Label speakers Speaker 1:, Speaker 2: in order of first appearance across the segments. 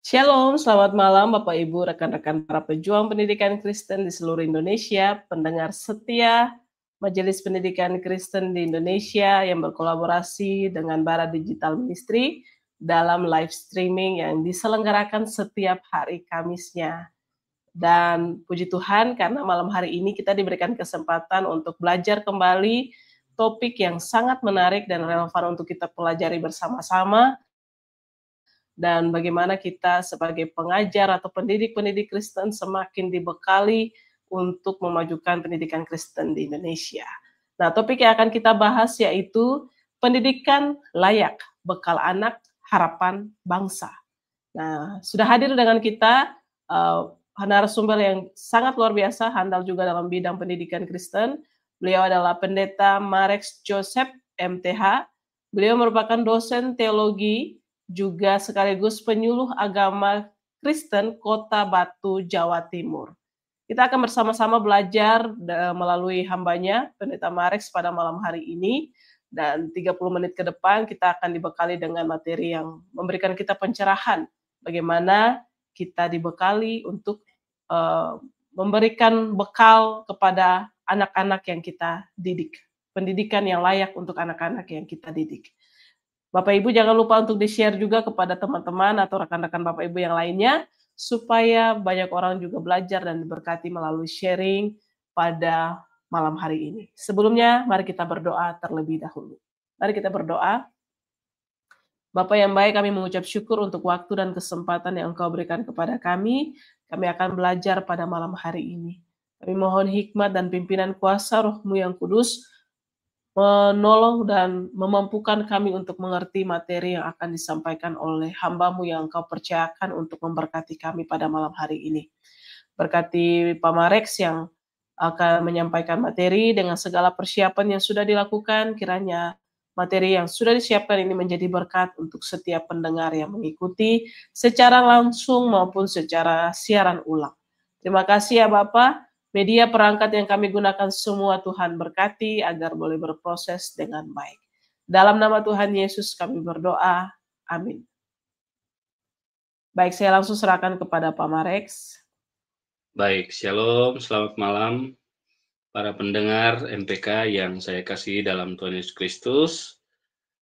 Speaker 1: Shalom, selamat malam Bapak Ibu, rekan-rekan para pejuang pendidikan Kristen di seluruh Indonesia, pendengar setia Majelis Pendidikan Kristen di Indonesia yang berkolaborasi dengan Bara Digital Ministry dalam live streaming yang diselenggarakan setiap hari Kamisnya. Dan puji Tuhan karena malam hari ini kita diberikan kesempatan untuk belajar kembali topik yang sangat menarik dan relevan untuk kita pelajari bersama-sama, dan bagaimana kita sebagai pengajar atau pendidik-pendidik Kristen semakin dibekali untuk memajukan pendidikan Kristen di Indonesia. Nah, topik yang akan kita bahas yaitu pendidikan layak, bekal anak, harapan bangsa. Nah, sudah hadir dengan kita narasumber yang sangat luar biasa, handal juga dalam bidang pendidikan Kristen. Beliau adalah Pendeta Marex Joseph, MTH. Beliau merupakan dosen teologi, juga sekaligus penyuluh agama Kristen Kota Batu, Jawa Timur. Kita akan bersama-sama belajar melalui hambanya, Pendeta Marex, pada malam hari ini. Dan 30 menit ke depan kita akan dibekali dengan materi yang memberikan kita pencerahan bagaimana kita dibekali untuk memberikan bekal kepada anak-anak yang kita didik. Pendidikan yang layak untuk anak-anak yang kita didik. Bapak Ibu jangan lupa untuk di-share juga kepada teman-teman atau rekan-rekan Bapak Ibu yang lainnya, supaya banyak orang juga belajar dan diberkati melalui sharing pada malam hari ini. Sebelumnya, mari kita berdoa terlebih dahulu. Mari kita berdoa. Bapa yang baik, kami mengucap syukur untuk waktu dan kesempatan yang Engkau berikan kepada kami. Kami akan belajar pada malam hari ini. Kami mohon hikmat dan pimpinan kuasa Roh-Mu yang kudus, menolong dan memampukan kami untuk mengerti materi yang akan disampaikan oleh hamba-Mu yang Engkau percayakan untuk memberkati kami pada malam hari ini. Berkati Pak Marex yang akan menyampaikan materi dengan segala persiapan yang sudah dilakukan, kiranya materi yang sudah disiapkan ini menjadi berkat untuk setiap pendengar yang mengikuti secara langsung maupun secara siaran ulang. Terima kasih ya Bapak. Media perangkat yang kami gunakan semua Tuhan berkati agar boleh berproses dengan baik. Dalam nama Tuhan Yesus kami berdoa. Amin. Baik, saya langsung serahkan kepada Pak Marex.
Speaker 2: Baik, shalom, selamat malam para pendengar MPK yang saya kasihi dalam Tuhan Yesus Kristus.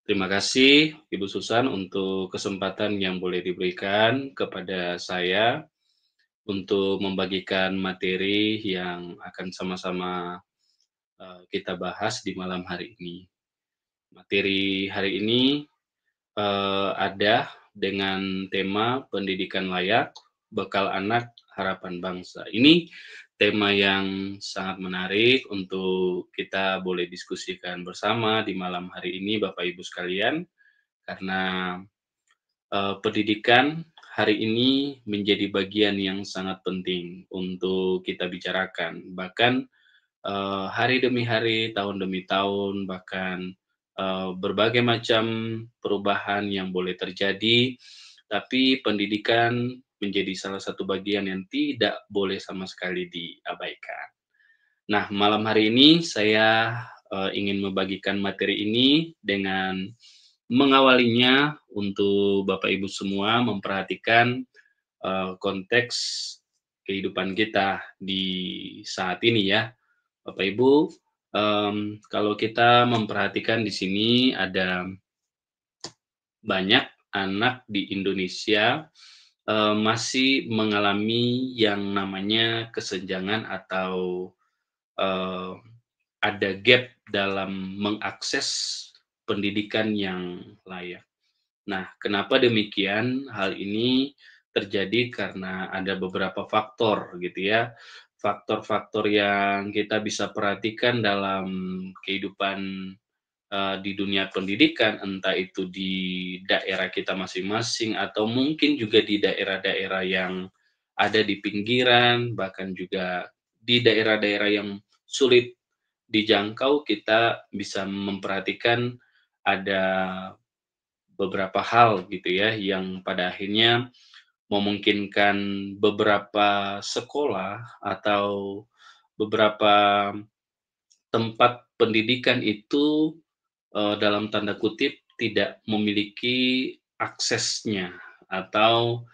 Speaker 2: Terima kasih Ibu Susan untuk kesempatan yang boleh diberikan kepada saya untuk membagikan materi yang akan sama-sama kita bahas di malam hari ini. Materi hari ini ada dengan tema pendidikan layak, bekal anak, harapan bangsa. Ini tema yang sangat menarik untuk kita boleh diskusikan bersama di malam hari ini, Bapak Ibu sekalian, karena pendidikan hari ini menjadi bagian yang sangat penting untuk kita bicarakan. Bahkan hari demi hari, tahun demi tahun, bahkan berbagai macam perubahan yang boleh terjadi, tapi pendidikan menjadi salah satu bagian yang tidak boleh sama sekali diabaikan. Nah, malam hari ini saya ingin membagikan materi ini dengan mengawalinya untuk Bapak Ibu semua memperhatikan konteks kehidupan kita di saat ini ya. Bapak Ibu, kalau kita memperhatikan di sini ada banyak anak di Indonesia masih mengalami yang namanya kesenjangan atau ada gap dalam mengakses pendidikan yang layak. Nah, kenapa demikian? Hal ini terjadi karena ada beberapa faktor gitu ya. Faktor-faktor yang kita bisa perhatikan dalam kehidupan di dunia pendidikan, entah itu di daerah kita masing-masing atau mungkin juga di daerah-daerah yang ada di pinggiran, bahkan juga di daerah-daerah yang sulit dijangkau, kita bisa memperhatikan ada beberapa hal gitu ya, yang pada akhirnya memungkinkan beberapa sekolah atau beberapa tempat pendidikan itu dalam tanda kutip tidak memiliki aksesnya atau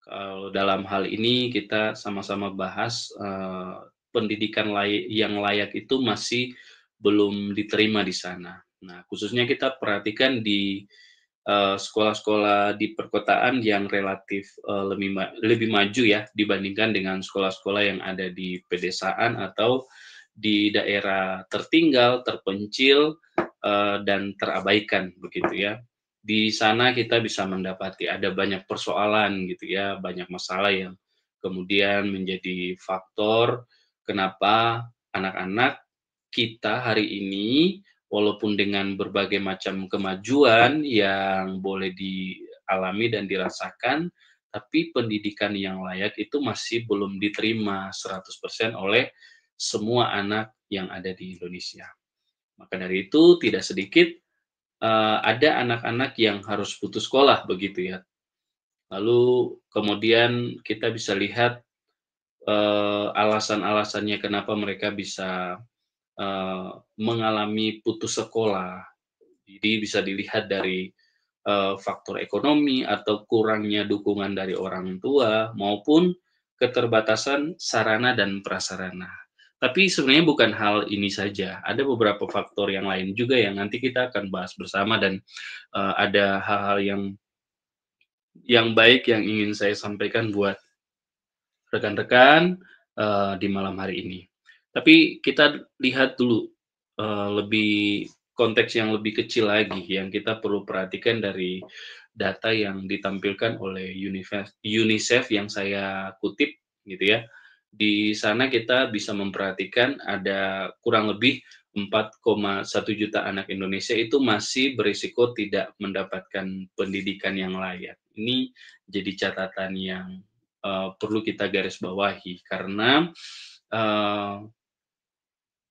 Speaker 2: Kalau dalam hal ini kita sama-sama bahas, pendidikan yang layak itu masih belum diterima di sana. Nah, khususnya kita perhatikan di, sekolah-sekolah di perkotaan yang relatif, lebih maju ya dibandingkan dengan sekolah-sekolah yang ada di pedesaan atau di daerah tertinggal, terpencil, dan terabaikan begitu ya. Di sana kita bisa mendapati ada banyak persoalan gitu ya, banyak masalah yang kemudian menjadi faktor kenapa anak-anak kita hari ini walaupun dengan berbagai macam kemajuan yang boleh dialami dan dirasakan, tapi pendidikan yang layak itu masih belum diterima 100% oleh semua anak yang ada di Indonesia. Maka dari itu tidak sedikit ada anak-anak yang harus putus sekolah begitu ya. Lalu kemudian kita bisa lihat, alasan-alasannya kenapa mereka bisa, mengalami putus sekolah. Jadi bisa dilihat dari, faktor ekonomi atau kurangnya dukungan dari orang tua maupun keterbatasan sarana dan prasarana. Tapi sebenarnya bukan hal ini saja, ada beberapa faktor yang lain juga yang nanti kita akan bahas bersama dan, ada hal-hal yang baik yang ingin saya sampaikan buat rekan-rekan, di malam hari ini. Tapi kita lihat dulu, lebih konteks yang lebih kecil lagi yang kita perlu perhatikan dari data yang ditampilkan oleh UNICEF yang saya kutip gitu ya. Di sana kita bisa memperhatikan ada kurang lebih 4,1 juta anak Indonesia itu masih berisiko tidak mendapatkan pendidikan yang layak. Ini jadi catatan yang perlu kita garis bawahi karena, eee,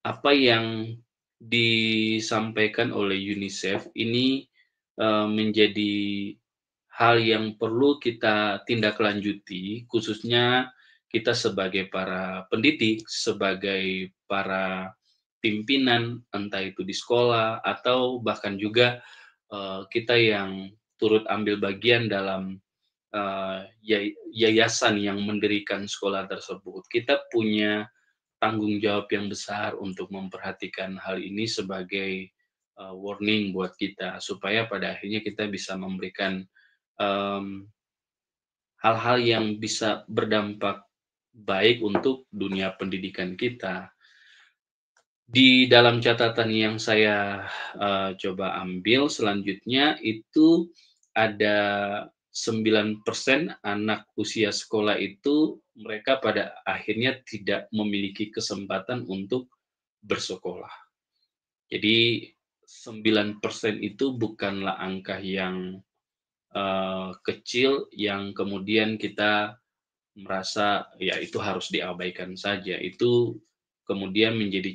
Speaker 2: apa yang disampaikan oleh UNICEF ini, menjadi hal yang perlu kita tindak lanjuti, khususnya kita sebagai para pendidik, sebagai para pimpinan, entah itu di sekolah atau bahkan juga, kita yang turut ambil bagian dalam yayasan yang mendirikan sekolah tersebut, kita punya tanggung jawab yang besar untuk memperhatikan hal ini sebagai, warning buat kita, supaya pada akhirnya kita bisa memberikan, mmm, hal-hal yang bisa berdampak baik untuk dunia pendidikan kita. Di dalam catatan yang saya, coba ambil selanjutnya itu ada 9% anak usia sekolah itu mereka pada akhirnya tidak memiliki kesempatan untuk bersekolah. Jadi 9% itu bukanlah angka yang, kecil yang kemudian kita merasa ya itu harus diabaikan saja, itu kemudian menjadi,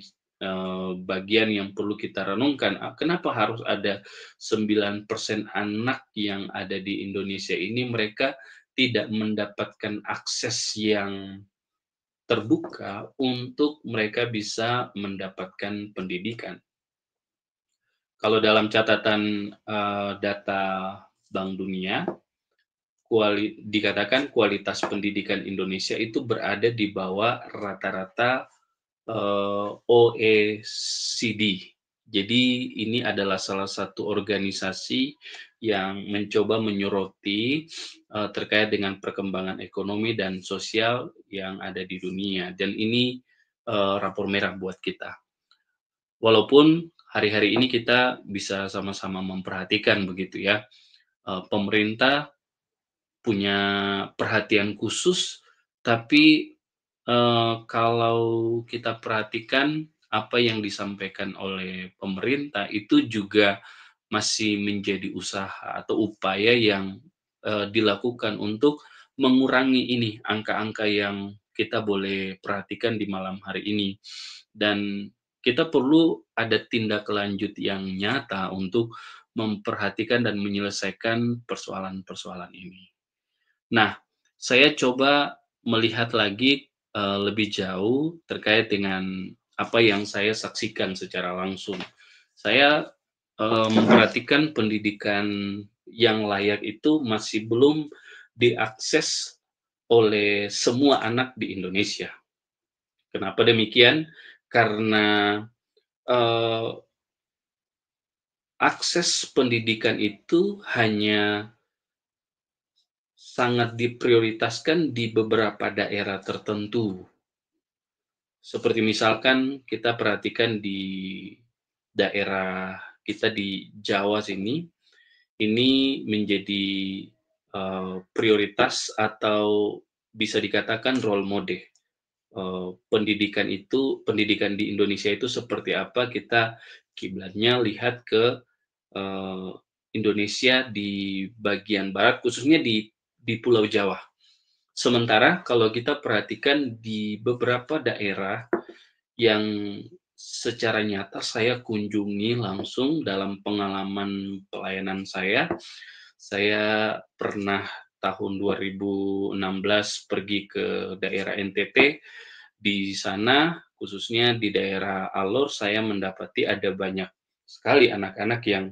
Speaker 2: bagian yang perlu kita renungkan, kenapa harus ada 9% anak yang ada di Indonesia ini mereka tidak mendapatkan akses yang terbuka untuk mereka bisa mendapatkan pendidikan. Kalau dalam catatan, data Bank Dunia, dikatakan kualitas pendidikan Indonesia itu berada di bawah rata-rata, OECD. Jadi ini adalah salah satu organisasi yang mencoba menyoroti, terkait dengan perkembangan ekonomi dan sosial yang ada di dunia dan ini, rapor merah buat kita. Walaupun hari-hari ini kita bisa sama-sama memperhatikan begitu ya, pemerintah punya perhatian khusus, tapi, kalau kita perhatikan apa yang disampaikan oleh pemerintah itu juga masih menjadi usaha atau upaya yang, dilakukan untuk mengurangi ini, angka-angka yang kita boleh perhatikan di malam hari ini. Dan kita perlu ada tindak lanjut yang nyata untuk memperhatikan dan menyelesaikan persoalan-persoalan ini. Nah, saya coba melihat lagi, lebih jauh terkait dengan apa yang saya saksikan secara langsung. Saya, memperhatikan pendidikan yang layak itu masih belum diakses oleh semua anak di Indonesia. Kenapa demikian? Karena eh, akses pendidikan itu hanya sangat diprioritaskan di beberapa daerah tertentu. Seperti misalkan kita perhatikan di daerah kita di Jawa sini, ini menjadi prioritas atau bisa dikatakan role model. Pendidikan di Indonesia itu seperti apa, kita kiblatnya lihat ke eh, Indonesia di bagian barat, khususnya di Pulau Jawa. Sementara kalau kita perhatikan di beberapa daerah yang secara nyata saya kunjungi langsung dalam pengalaman pelayanan saya pernah tahun 2016 pergi ke daerah NTT. Di sana, khususnya di daerah Alor, saya mendapati ada banyak sekali anak-anak yang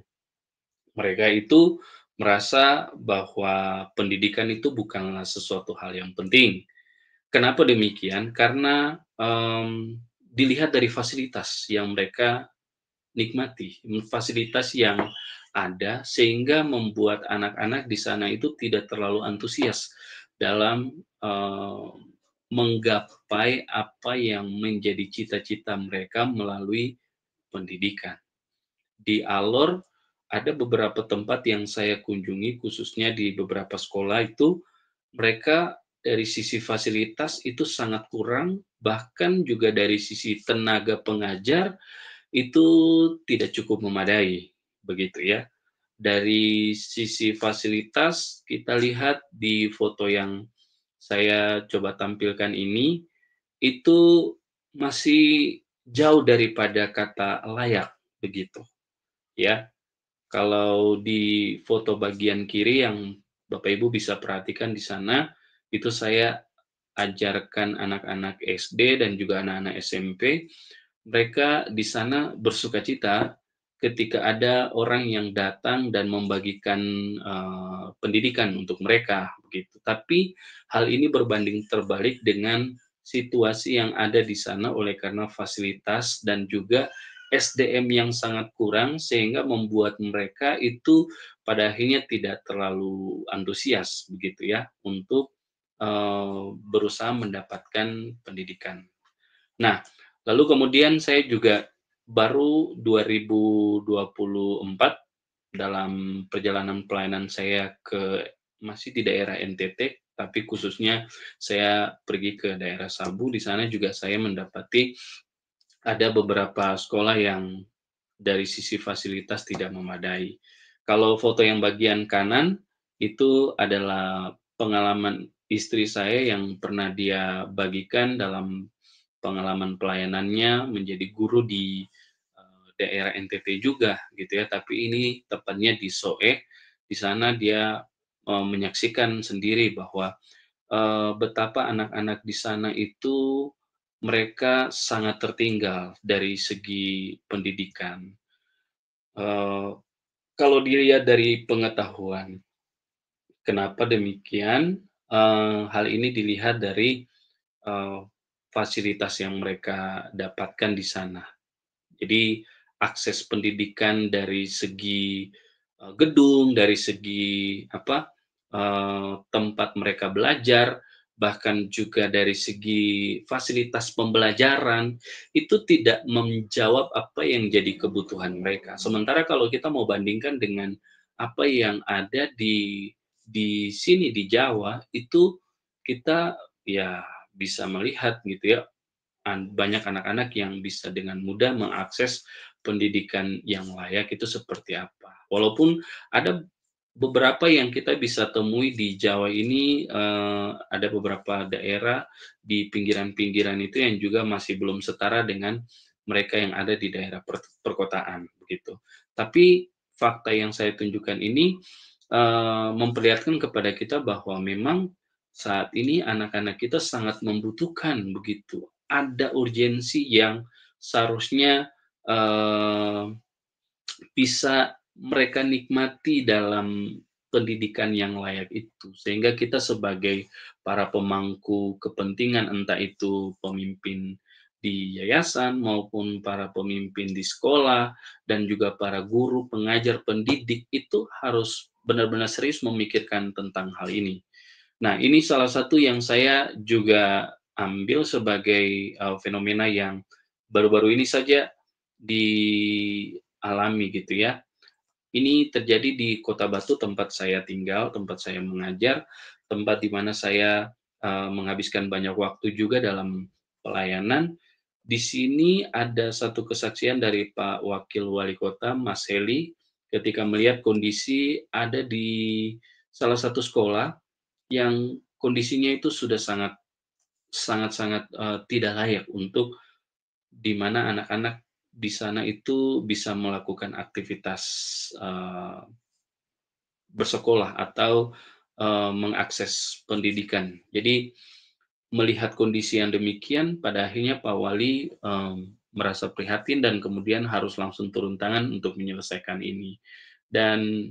Speaker 2: mereka itu merasa bahwa pendidikan itu bukanlah sesuatu hal yang penting. Kenapa demikian? Karena dilihat dari fasilitas yang mereka nikmati, fasilitas yang ada sehingga membuat anak-anak di sana itu tidak terlalu antusias dalam menggapai apa yang menjadi cita-cita mereka melalui pendidikan. Di Alor ada beberapa tempat yang saya kunjungi, khususnya di beberapa sekolah itu mereka dari sisi fasilitas itu sangat kurang, bahkan juga dari sisi tenaga pengajar itu tidak cukup memadai, begitu ya. Dari sisi fasilitas, kita lihat di foto yang saya coba tampilkan ini, itu masih jauh daripada kata layak, begitu ya. Kalau di foto bagian kiri yang Bapak Ibu bisa perhatikan di sana, itu saya ajarkan anak-anak SD dan juga anak-anak SMP, mereka di sana bersukacita ketika ada orang yang datang dan membagikan pendidikan untuk mereka, begitu. Tapi hal ini berbanding terbalik dengan situasi yang ada di sana oleh karena fasilitas dan juga SDM yang sangat kurang sehingga membuat mereka itu pada akhirnya tidak terlalu antusias begitu ya untuk berusaha mendapatkan pendidikan. Nah, lalu kemudian saya juga baru 2024 dalam perjalanan pelayanan saya masih di daerah NTT, tapi khususnya saya pergi ke daerah Sabu, di sana juga saya mendapati ada beberapa sekolah yang dari sisi fasilitas tidak memadai. Kalau foto yang bagian kanan itu adalah pengalaman istri saya yang pernah dia bagikan dalam pengalaman pelayanannya menjadi guru di daerah NTT juga gitu ya, tapi ini tepatnya di Soe. Di sana dia menyaksikan sendiri bahwa betapa anak-anak di sana itu mereka sangat tertinggal dari segi pendidikan. Eee, Kalau dilihat dari pengetahuan, kenapa demikian? Hal ini dilihat dari eee, fasilitas yang mereka dapatkan di sana. Jadi akses pendidikan dari segi gedung, dari segi apa, tempat mereka belajar, bahkan juga dari segi fasilitas pembelajaran, itu tidak menjawab apa yang jadi kebutuhan mereka. Sementara kalau kita mau bandingkan dengan apa yang ada di sini di Jawa, itu kita ya bisa melihat gitu ya, banyak anak-anak yang bisa dengan mudah mengakses pendidikan yang layak itu seperti apa. Walaupun ada beberapa yang kita bisa temui di Jawa ini, ada beberapa daerah di pinggiran-pinggiran itu yang juga masih belum setara dengan mereka yang ada di daerah perkotaan, begitu. Tapi fakta yang saya tunjukkan ini, memperlihatkan kepada kita bahwa memang saat ini anak-anak kita sangat membutuhkan begitu, ada urgensi yang seharusnya, eee, bisa mereka nikmati dalam pendidikan yang layak itu. Sehingga kita sebagai para pemangku kepentingan, entah itu pemimpin di yayasan maupun para pemimpin di sekolah dan juga para guru, pengajar, pendidik itu harus benar-benar serius memikirkan tentang hal ini. Nah, ini salah satu yang saya juga ambil sebagai fenomena yang baru-baru ini saja dialami gitu ya. Ini terjadi di Kota Batu tempat saya tinggal, tempat saya mengajar, tempat di mana saya menghabiskan banyak waktu juga dalam pelayanan. Di sini ada satu kesaksian dari Pak Wakil Wali Kota, Mas Heli, ketika melihat kondisi ada di salah satu sekolah yang kondisinya itu sudah sangat-sangat tidak layak untuk di mana anak-anak di sana itu bisa melakukan aktivitas bersekolah atau mengakses pendidikan. Jadi melihat kondisi yang demikian, pada akhirnya Pak Wali merasa prihatin dan kemudian harus langsung turun tangan untuk menyelesaikan ini. Dan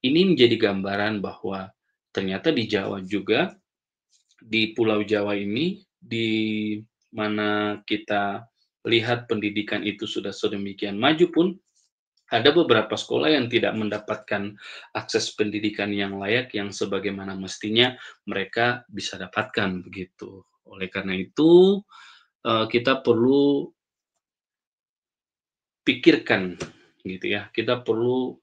Speaker 2: ini menjadi gambaran bahwa ternyata di Jawa juga, di Pulau Jawa ini, di mana kita lihat pendidikan itu sudah sedemikian maju pun, ada beberapa sekolah yang tidak mendapatkan akses pendidikan yang layak yang sebagaimana mestinya mereka bisa dapatkan, begitu. Oleh karena itu, kita perlu pikirkan gitu ya, kita perlu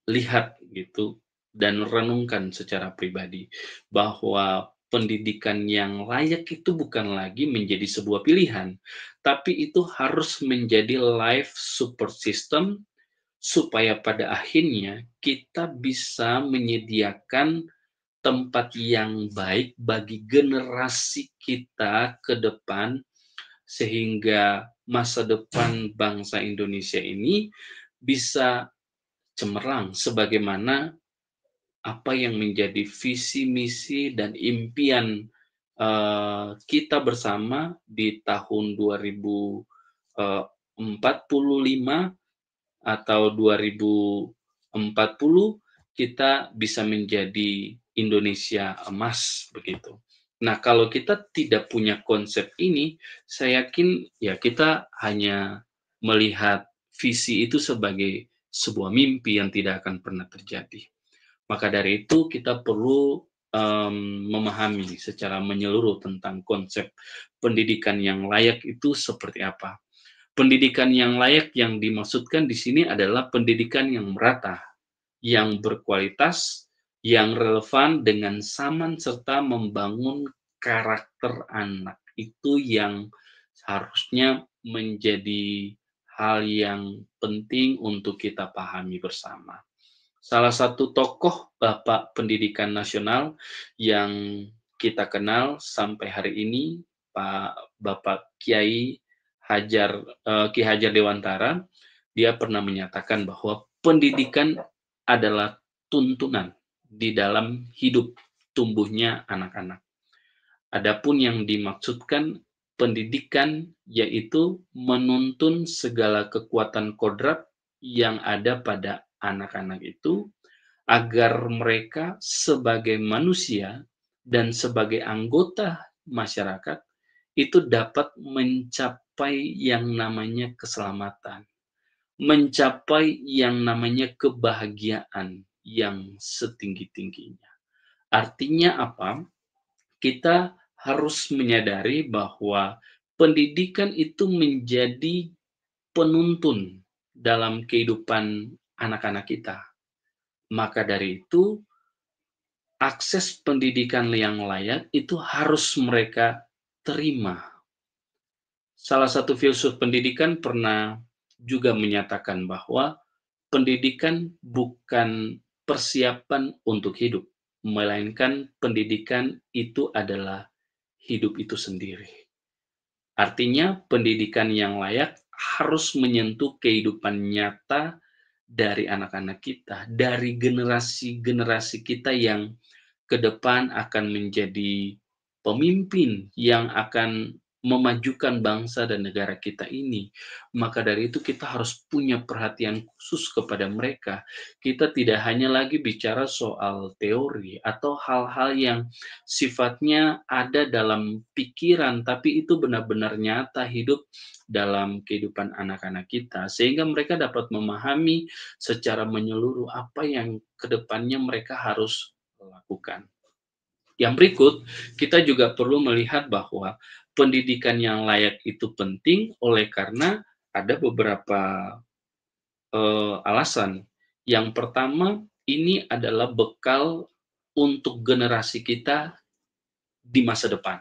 Speaker 2: lihat gitu dan renungkan secara pribadi bahwa pendidikan yang layak itu bukan lagi menjadi sebuah pilihan, tapi itu harus menjadi life support system supaya pada akhirnya kita bisa menyediakan tempat yang baik bagi generasi kita ke depan, sehingga masa depan bangsa Indonesia ini bisa cemerlang sebagaimana apa yang menjadi visi, misi, dan impian kita bersama di tahun 2045 atau 2040 kita bisa menjadi Indonesia emas begitu. Nah, kalau kita tidak punya konsep ini, saya yakin ya kita hanya melihat visi itu sebagai sebuah mimpi yang tidak akan pernah terjadi. Maka dari itu kita perlu memahami secara menyeluruh tentang konsep pendidikan yang layak itu seperti apa. Pendidikan yang layak yang dimaksudkan di sini adalah pendidikan yang merata, yang berkualitas, yang relevan dengan zaman serta membangun karakter anak. Itu yang harusnya menjadi hal yang penting untuk kita pahami bersama. Salah satu tokoh Bapak Pendidikan Nasional yang kita kenal sampai hari ini, Bapak Kiai Ki Hajar Dewantara, dia pernah menyatakan bahwa pendidikan adalah tuntunan di dalam hidup tumbuhnya anak-anak. Adapun yang dimaksudkan pendidikan yaitu menuntun segala kekuatan kodrat yang ada pada anak-anak itu agar mereka sebagai manusia dan sebagai anggota masyarakat itu dapat mencapai yang namanya keselamatan, mencapai yang namanya kebahagiaan yang setinggi-tingginya. Artinya apa? Kita harus menyadari bahwa pendidikan itu menjadi penuntun dalam kehidupan anak-anak kita. Maka dari itu, akses pendidikan yang layak itu harus mereka terima. Salah satu filsuf pendidikan pernah juga menyatakan bahwa pendidikan bukan persiapan untuk hidup, melainkan pendidikan itu adalah hidup itu sendiri. Artinya, pendidikan yang layak harus menyentuh kehidupan nyata dari anak-anak kita, dari generasi-generasi kita yang ke depan akan menjadi pemimpin yang akan memajukan bangsa dan negara kita ini. Maka dari itu kita harus punya perhatian khusus kepada mereka. Kita tidak hanya lagi bicara soal teori atau hal-hal yang sifatnya ada dalam pikiran, tapi itu benar-benar nyata hidup dalam kehidupan anak-anak kita, sehingga mereka dapat memahami secara menyeluruh apa yang kedepannya mereka harus lakukan. Yang berikut, kita juga perlu melihat bahwa pendidikan yang layak itu penting oleh karena ada beberapa alasan. Yang pertama, ini adalah bekal untuk generasi kita di masa depan.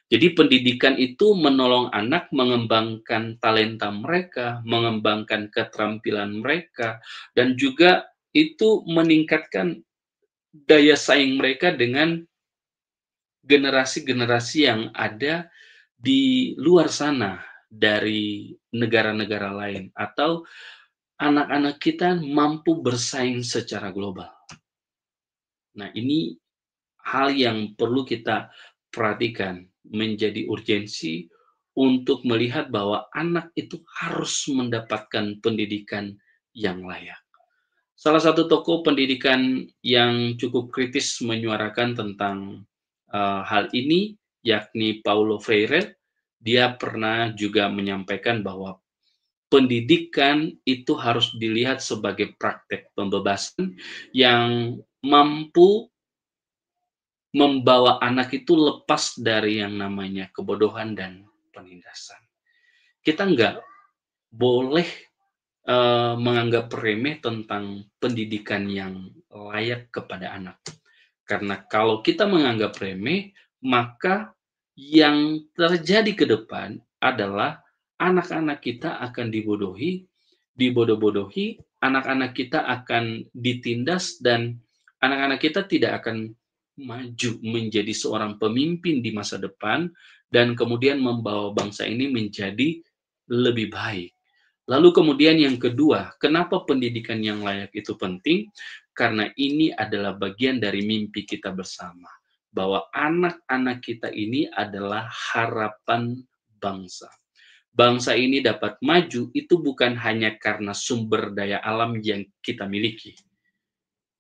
Speaker 2: Jadi pendidikan itu menolong anak mengembangkan talenta mereka, mengembangkan keterampilan mereka, dan juga itu meningkatkan daya saing mereka dengan generasi-generasi yang ada di luar sana dari negara-negara lain, atau anak-anak kita mampu bersaing secara global. Nah, ini hal yang perlu kita perhatikan, menjadi urgensi untuk melihat bahwa anak itu harus mendapatkan pendidikan yang layak. Salah satu tokoh pendidikan yang cukup kritis menyuarakan tentang hal ini, yakni Paulo Freire. Dia pernah juga menyampaikan bahwa pendidikan itu harus dilihat sebagai praktek pembebasan yang mampu membawa anak itu lepas dari yang namanya kebodohan dan penindasan. Kita nggak boleh menganggap remeh tentang pendidikan yang layak kepada anak. Karena kalau kita menganggap remeh, maka yang terjadi ke depan adalah anak-anak kita akan dibodohi, dibodoh-bodohi, anak-anak kita akan ditindas, dan anak-anak kita tidak akan maju menjadi seorang pemimpin di masa depan, dan kemudian membawa bangsa ini menjadi lebih baik. Lalu kemudian yang kedua, kenapa pendidikan yang layak itu penting? Karena ini adalah bagian dari mimpi kita bersama, bahwa anak-anak kita ini adalah harapan bangsa. Bangsa ini dapat maju itu bukan hanya karena sumber daya alam yang kita miliki.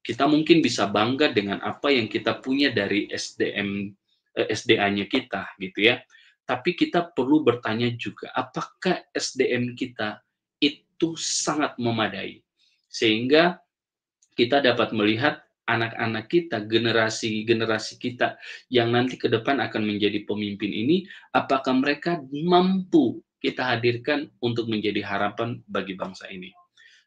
Speaker 2: Kita mungkin bisa bangga dengan apa yang kita punya dari SDA-nya kita, gitu ya. Tapi kita perlu bertanya juga, apakah SDM kita itu sangat memadai? Sehingga kita dapat melihat anak-anak kita, generasi-generasi kita yang nanti ke depan akan menjadi pemimpin ini, apakah mereka mampu kita hadirkan untuk menjadi harapan bagi bangsa ini.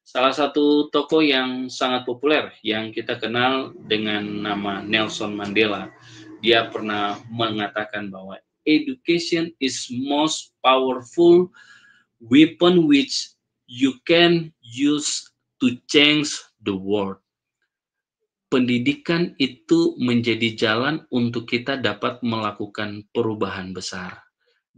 Speaker 2: Salah satu tokoh yang sangat populer yang kita kenal dengan nama Nelson Mandela, dia pernah mengatakan bahwa education is most powerful weapon which you can use to change the world. Pendidikan itu menjadi jalan untuk kita dapat melakukan perubahan besar.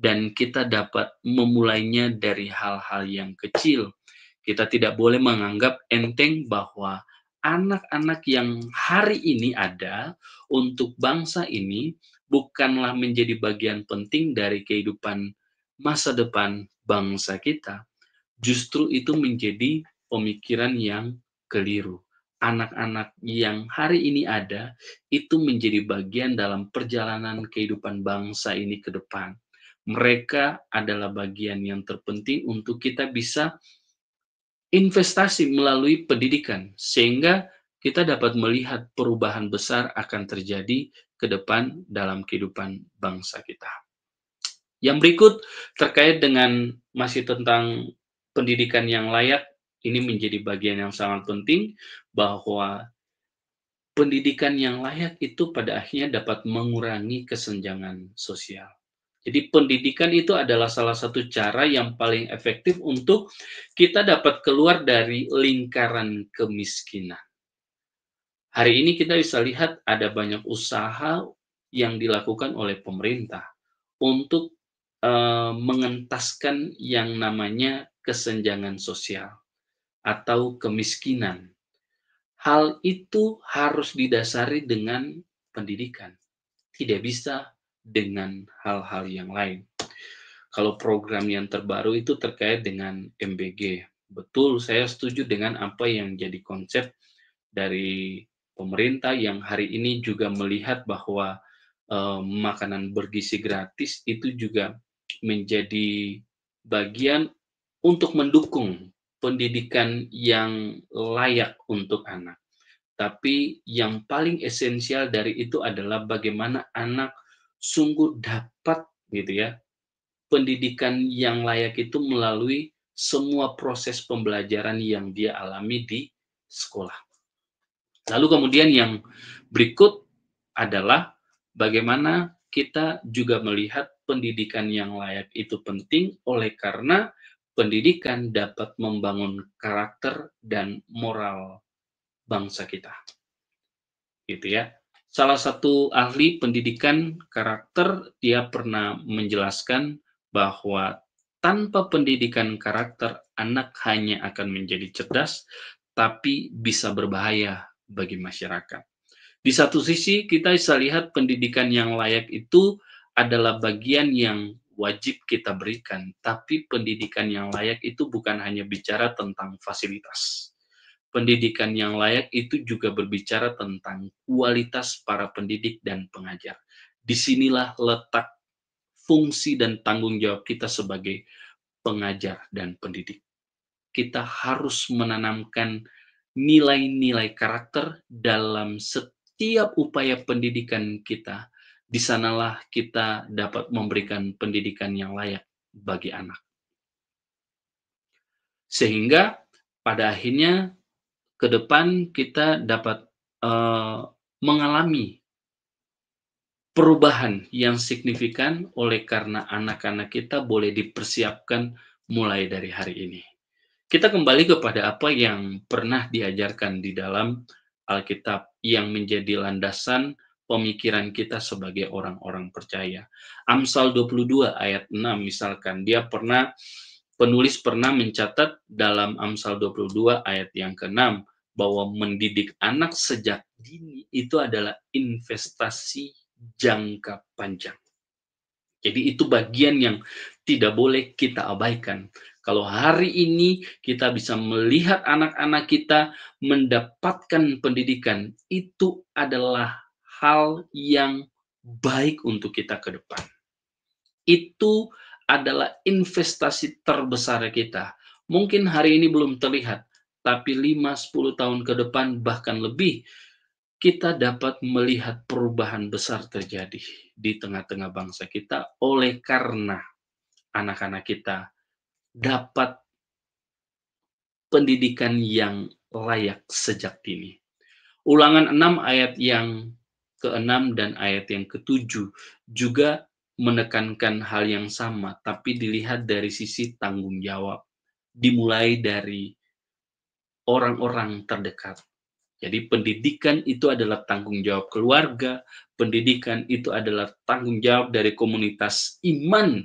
Speaker 2: Dan kita dapat memulainya dari hal-hal yang kecil. Kita tidak boleh menganggap enteng bahwa anak-anak yang hari ini ada untuk bangsa ini bukanlah menjadi bagian penting dari kehidupan masa depan bangsa kita. Justru itu menjadi pemikiran yang keliru. Anak-anak yang hari ini ada itu menjadi bagian dalam perjalanan kehidupan bangsa ini ke depan. Mereka adalah bagian yang terpenting untuk kita bisa investasi melalui pendidikan, sehingga kita dapat melihat perubahan besar akan terjadi ke depan dalam kehidupan bangsa kita. Yang berikut terkait dengan masih tentang pendidikan yang layak, ini menjadi bagian yang sangat penting, bahwa pendidikan yang layak itu pada akhirnya dapat mengurangi kesenjangan sosial. Jadi pendidikan itu adalah salah satu cara yang paling efektif untuk kita dapat keluar dari lingkaran kemiskinan. Hari ini kita bisa lihat ada banyak usaha yang dilakukan oleh pemerintah untuk mengentaskan yang namanya kesenjangan sosial atau kemiskinan. Hal itu harus didasari dengan pendidikan, tidak bisa dengan hal-hal yang lain. Kalau program yang terbaru itu terkait dengan MBG. Betul, saya setuju dengan apa yang jadi konsep dari pemerintah yang hari ini juga melihat bahwa makanan bergizi gratis itu juga menjadi bagian untuk mendukung pendidikan yang layak untuk anak. Tapi yang paling esensial dari itu adalah bagaimana anak sungguh dapat gitu ya, pendidikan yang layak itu melalui semua proses pembelajaran yang dia alami di sekolah. Lalu kemudian yang berikut adalah bagaimana kita juga melihat pendidikan yang layak itu penting oleh karena pendidikan dapat membangun karakter dan moral bangsa kita. Gitu ya. Salah satu ahli pendidikan karakter dia pernah menjelaskan bahwa tanpa pendidikan karakter anak hanya akan menjadi cerdas tapi bisa berbahaya bagi masyarakat. Di satu sisi kita bisa lihat pendidikan yang layak itu adalah bagian yang wajib kita berikan, tapi pendidikan yang layak itu bukan hanya bicara tentang fasilitas. Pendidikan yang layak itu juga berbicara tentang kualitas para pendidik dan pengajar. Disinilah letak fungsi dan tanggung jawab kita sebagai pengajar dan pendidik. Kita harus menanamkan nilai-nilai karakter dalam setiap upaya pendidikan kita. Di sanalah kita dapat memberikan pendidikan yang layak bagi anak. Sehingga pada akhirnya ke depan kita dapat mengalami perubahan yang signifikan oleh karena anak-anak kita boleh dipersiapkan mulai dari hari ini. Kita kembali kepada apa yang pernah diajarkan di dalam Alkitab yang menjadi landasan pemikiran kita sebagai orang-orang percaya. Amsal 22 ayat 6 misalkan, penulis pernah mencatat dalam Amsal 22 ayat yang ke-6 bahwa mendidik anak sejak dini itu adalah investasi jangka panjang. Jadi itu bagian yang tidak boleh kita abaikan. Kalau hari ini kita bisa melihat anak-anak kita mendapatkan pendidikan, itu adalah hal yang baik untuk kita ke depan. Itu adalah investasi terbesar kita. Mungkin hari ini belum terlihat, tapi 5-10 tahun ke depan bahkan lebih, kita dapat melihat perubahan besar terjadi di tengah-tengah bangsa kita oleh karena anak-anak kita dapat pendidikan yang layak sejak dini. Ulangan 6 ayat yang ke-6 dan ayat yang ke-7 juga menekankan hal yang sama, tapi dilihat dari sisi tanggung jawab. Dimulai dari orang-orang terdekat. Jadi pendidikan itu adalah tanggung jawab keluarga, pendidikan itu adalah tanggung jawab dari komunitas iman,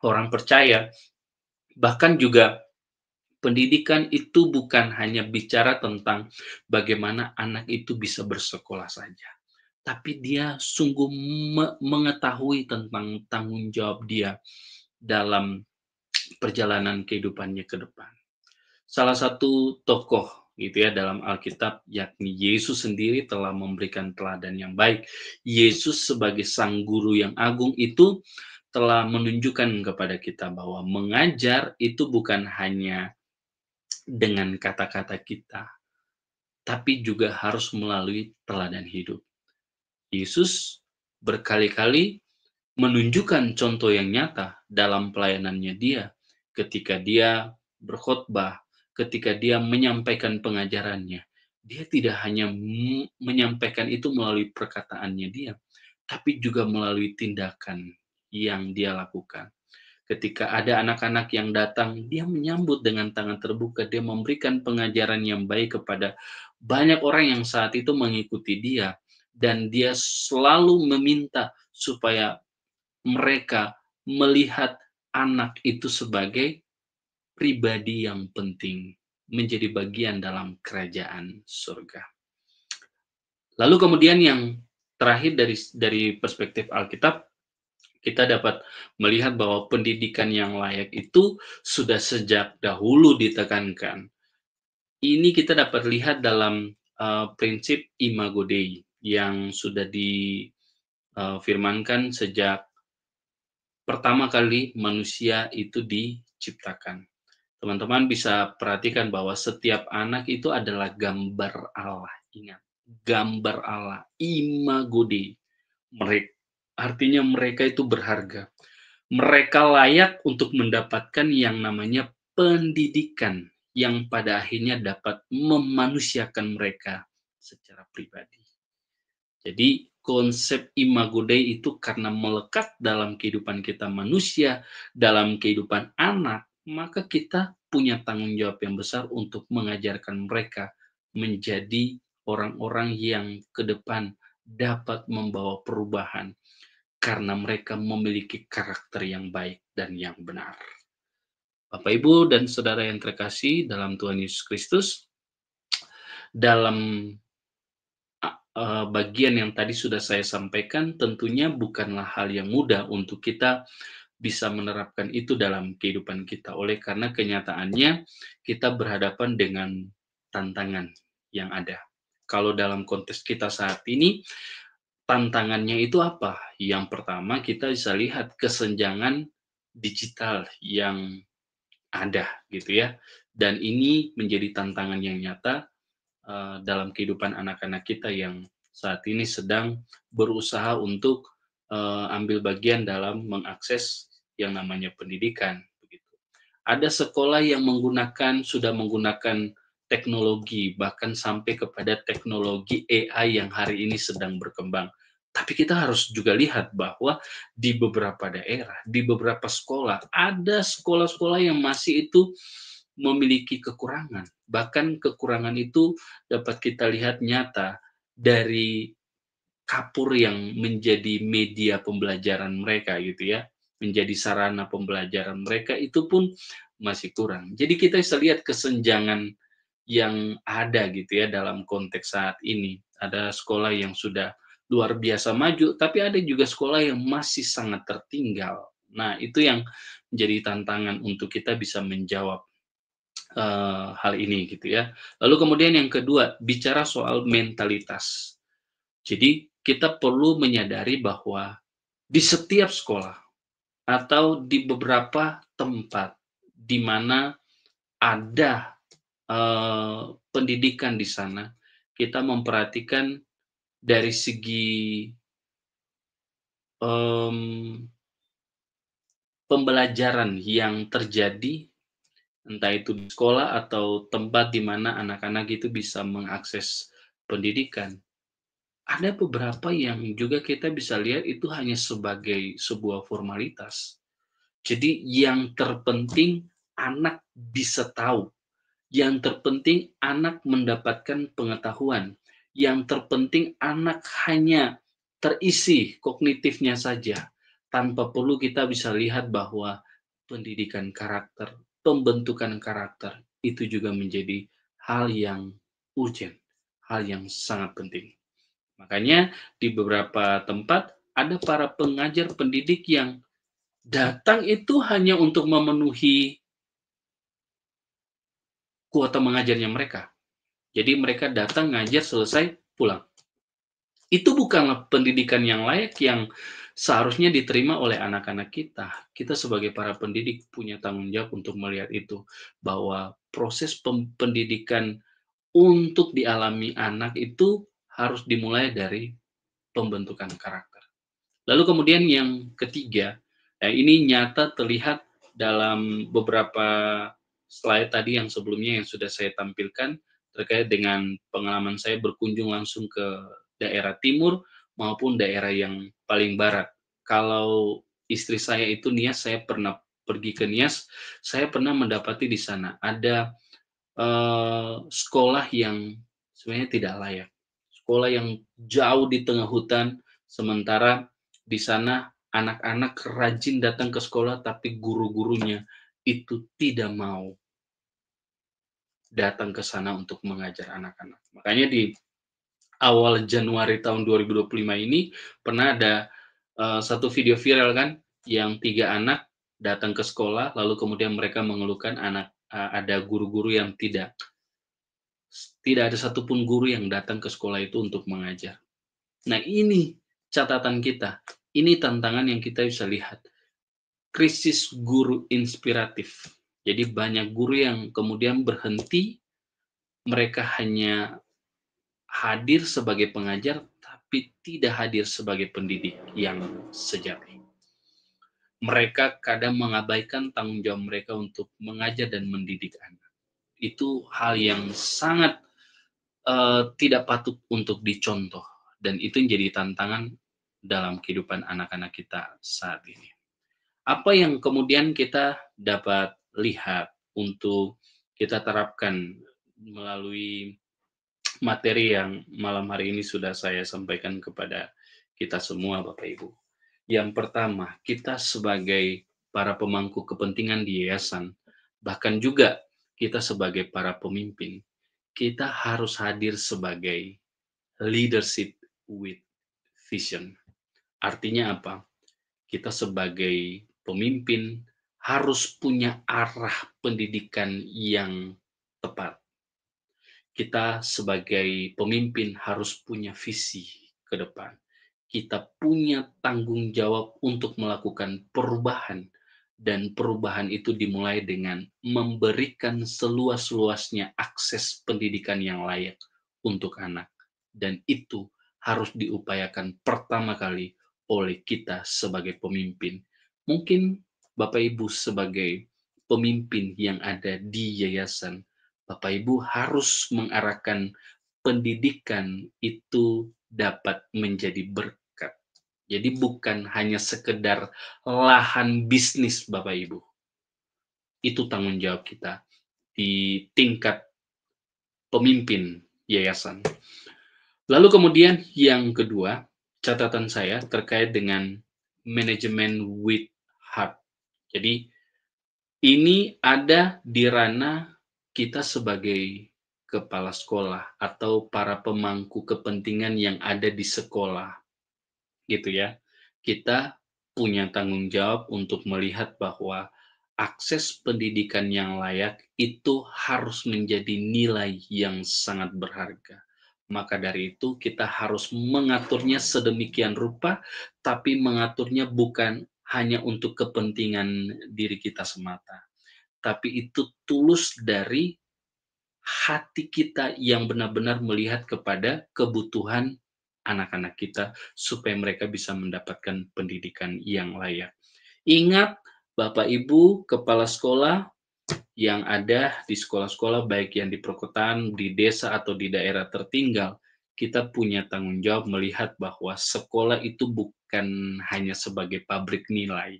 Speaker 2: orang percaya, bahkan juga pendidikan itu bukan hanya bicara tentang bagaimana anak itu bisa bersekolah saja, tapi dia sungguh mengetahui tentang tanggung jawab dia dalam perjalanan kehidupannya ke depan. Salah satu tokoh gitu ya dalam Alkitab yakni Yesus sendiri telah memberikan teladan yang baik. Yesus sebagai sang guru yang agung itu telah menunjukkan kepada kita bahwa mengajar itu bukan hanya dengan kata-kata kita, tapi juga harus melalui teladan hidup. Yesus berkali-kali menunjukkan contoh yang nyata dalam pelayanannya dia ketika dia berkhotbah, ketika dia menyampaikan pengajarannya. Dia tidak hanya menyampaikan itu melalui perkataannya dia, tapi juga melalui tindakan yang dia lakukan. Ketika ada anak-anak yang datang, dia menyambut dengan tangan terbuka, dia memberikan pengajaran yang baik kepada banyak orang yang saat itu mengikuti dia, dan dia selalu meminta supaya mereka melihat anak itu sebagai pribadi yang penting, menjadi bagian dalam kerajaan surga. Lalu kemudian yang terakhir dari perspektif Alkitab, kita dapat melihat bahwa pendidikan yang layak itu sudah sejak dahulu ditekankan. Ini kita dapat lihat dalam prinsip Imago Dei yang sudah difirmankan sejak pertama kali manusia itu diciptakan. Teman-teman bisa perhatikan bahwa setiap anak itu adalah gambar Allah. Ingat, gambar Allah, Imago Dei. Mereka, artinya mereka itu berharga. Mereka layak untuk mendapatkan yang namanya pendidikan yang pada akhirnya dapat memanusiakan mereka secara pribadi. Jadi konsep Imago Dei itu karena melekat dalam kehidupan kita manusia, dalam kehidupan anak, maka kita punya tanggung jawab yang besar untuk mengajarkan mereka menjadi orang-orang yang ke depan dapat membawa perubahan karena mereka memiliki karakter yang baik dan yang benar. Bapak, Ibu, dan saudara yang terkasih dalam Tuhan Yesus Kristus, dalam bagian yang tadi sudah saya sampaikan, tentunya bukanlah hal yang mudah untuk kita bisa menerapkan itu dalam kehidupan kita. Oleh karena kenyataannya, kita berhadapan dengan tantangan yang ada. Kalau dalam konteks kita saat ini, tantangannya itu apa? Yang pertama, kita bisa lihat kesenjangan digital yang ada, gitu ya. Dan ini menjadi tantangan yang nyata dalam kehidupan anak-anak kita yang saat ini sedang berusaha untuk ambil bagian dalam mengakses yang namanya pendidikan, begitu. Ada sekolah yang sudah menggunakan teknologi, bahkan sampai kepada teknologi AI yang hari ini sedang berkembang. Tapi kita harus juga lihat bahwa di beberapa daerah, di beberapa sekolah, ada sekolah-sekolah yang masih itu memiliki kekurangan. Bahkan kekurangan itu dapat kita lihat nyata dari kapur yang menjadi media pembelajaran mereka gitu ya, menjadi sarana pembelajaran mereka itu pun masih kurang. Jadi kita bisa lihat kesenjangan yang ada gitu ya dalam konteks saat ini. Ada sekolah yang sudah luar biasa maju, tapi ada juga sekolah yang masih sangat tertinggal. Nah, itu yang menjadi tantangan untuk kita bisa menjawab hal ini gitu ya. Lalu kemudian yang kedua, bicara soal mentalitas. Jadi kita perlu menyadari bahwa di setiap sekolah atau di beberapa tempat di mana ada pendidikan di sana, kita memperhatikan dari segi pembelajaran yang terjadi, entah itu di sekolah atau tempat di mana anak-anak itu bisa mengakses pendidikan. Ada beberapa yang juga kita bisa lihat itu hanya sebagai sebuah formalitas. Jadi yang terpenting anak bisa tahu, yang terpenting anak mendapatkan pengetahuan, yang terpenting anak hanya terisi kognitifnya saja, tanpa perlu kita bisa lihat bahwa pendidikan karakter, pembentukan karakter, itu juga menjadi hal yang urgent, hal yang sangat penting. Makanya di beberapa tempat ada para pengajar pendidik yang datang itu hanya untuk memenuhi kuota mengajarnya mereka. Jadi mereka datang ngajar selesai pulang. Itu bukanlah pendidikan yang layak yang seharusnya diterima oleh anak-anak kita. Kita sebagai para pendidik punya tanggung jawab untuk melihat itu, bahwa proses pendidikan untuk dialami anak itu harus dimulai dari pembentukan karakter. Lalu kemudian yang ketiga, ini nyata terlihat dalam beberapa slide tadi yang sebelumnya yang sudah saya tampilkan terkait dengan pengalaman saya berkunjung langsung ke daerah timur maupun daerah yang paling barat. Kalau istri saya itu Nias, saya pernah pergi ke Nias, saya pernah mendapati di sana ada sekolah yang sebenarnya tidak layak. Sekolah yang jauh di tengah hutan, sementara di sana anak-anak rajin datang ke sekolah, tapi guru-gurunya itu tidak mau datang ke sana untuk mengajar anak-anak. Makanya di awal Januari tahun 2025 ini pernah ada satu video viral kan, yang 3 anak datang ke sekolah, lalu kemudian mereka mengeluhkan ada guru-guru yang tidak ada satupun guru yang datang ke sekolah itu untuk mengajar. Nah, ini catatan kita, ini tantangan yang kita bisa lihat, krisis guru inspiratif. Jadi banyak guru yang kemudian berhenti, mereka hanya hadir sebagai pengajar, tapi tidak hadir sebagai pendidik yang sejati. Mereka kadang mengabaikan tanggung jawab mereka untuk mengajar dan mendidik anak. Itu hal yang sangat tidak patut untuk dicontoh, dan itu menjadi tantangan dalam kehidupan anak-anak kita saat ini. Apa yang kemudian kita dapat lihat untuk kita terapkan melalui materi yang malam hari ini sudah saya sampaikan kepada kita semua, Bapak Ibu. Yang pertama, kita sebagai para pemangku kepentingan di yayasan, bahkan juga kita sebagai para pemimpin, kita harus hadir sebagai leadership with vision. Artinya apa? Kita sebagai pemimpin harus punya arah pendidikan yang tepat. Kita sebagai pemimpin harus punya visi ke depan. Kita punya tanggung jawab untuk melakukan perubahan, dan perubahan itu dimulai dengan memberikan seluas-luasnya akses pendidikan yang layak untuk anak. Dan itu harus diupayakan pertama kali oleh kita sebagai pemimpin. Mungkin Bapak Ibu sebagai pemimpin yang ada di yayasan, Bapak Ibu harus mengarahkan pendidikan itu dapat menjadi berkat. Jadi bukan hanya sekedar lahan bisnis, Bapak Ibu. Itu tanggung jawab kita di tingkat pemimpin yayasan. Lalu kemudian yang kedua, catatan saya terkait dengan manajemen with heart. Jadi ini ada di ranah kita sebagai kepala sekolah atau para pemangku kepentingan yang ada di sekolah, gitu ya. Kita punya tanggung jawab untuk melihat bahwa akses pendidikan yang layak itu harus menjadi nilai yang sangat berharga. Maka dari itu kita harus mengaturnya sedemikian rupa, tapi mengaturnya bukan hanya untuk kepentingan diri kita semata, tapi itu tulus dari hati kita yang benar-benar melihat kepada kebutuhan anak-anak kita supaya mereka bisa mendapatkan pendidikan yang layak. Ingat, Bapak Ibu kepala sekolah yang ada di sekolah-sekolah baik yang di perkotaan, di desa atau di daerah tertinggal, kita punya tanggung jawab melihat bahwa sekolah itu bukan hanya sebagai pabrik nilai.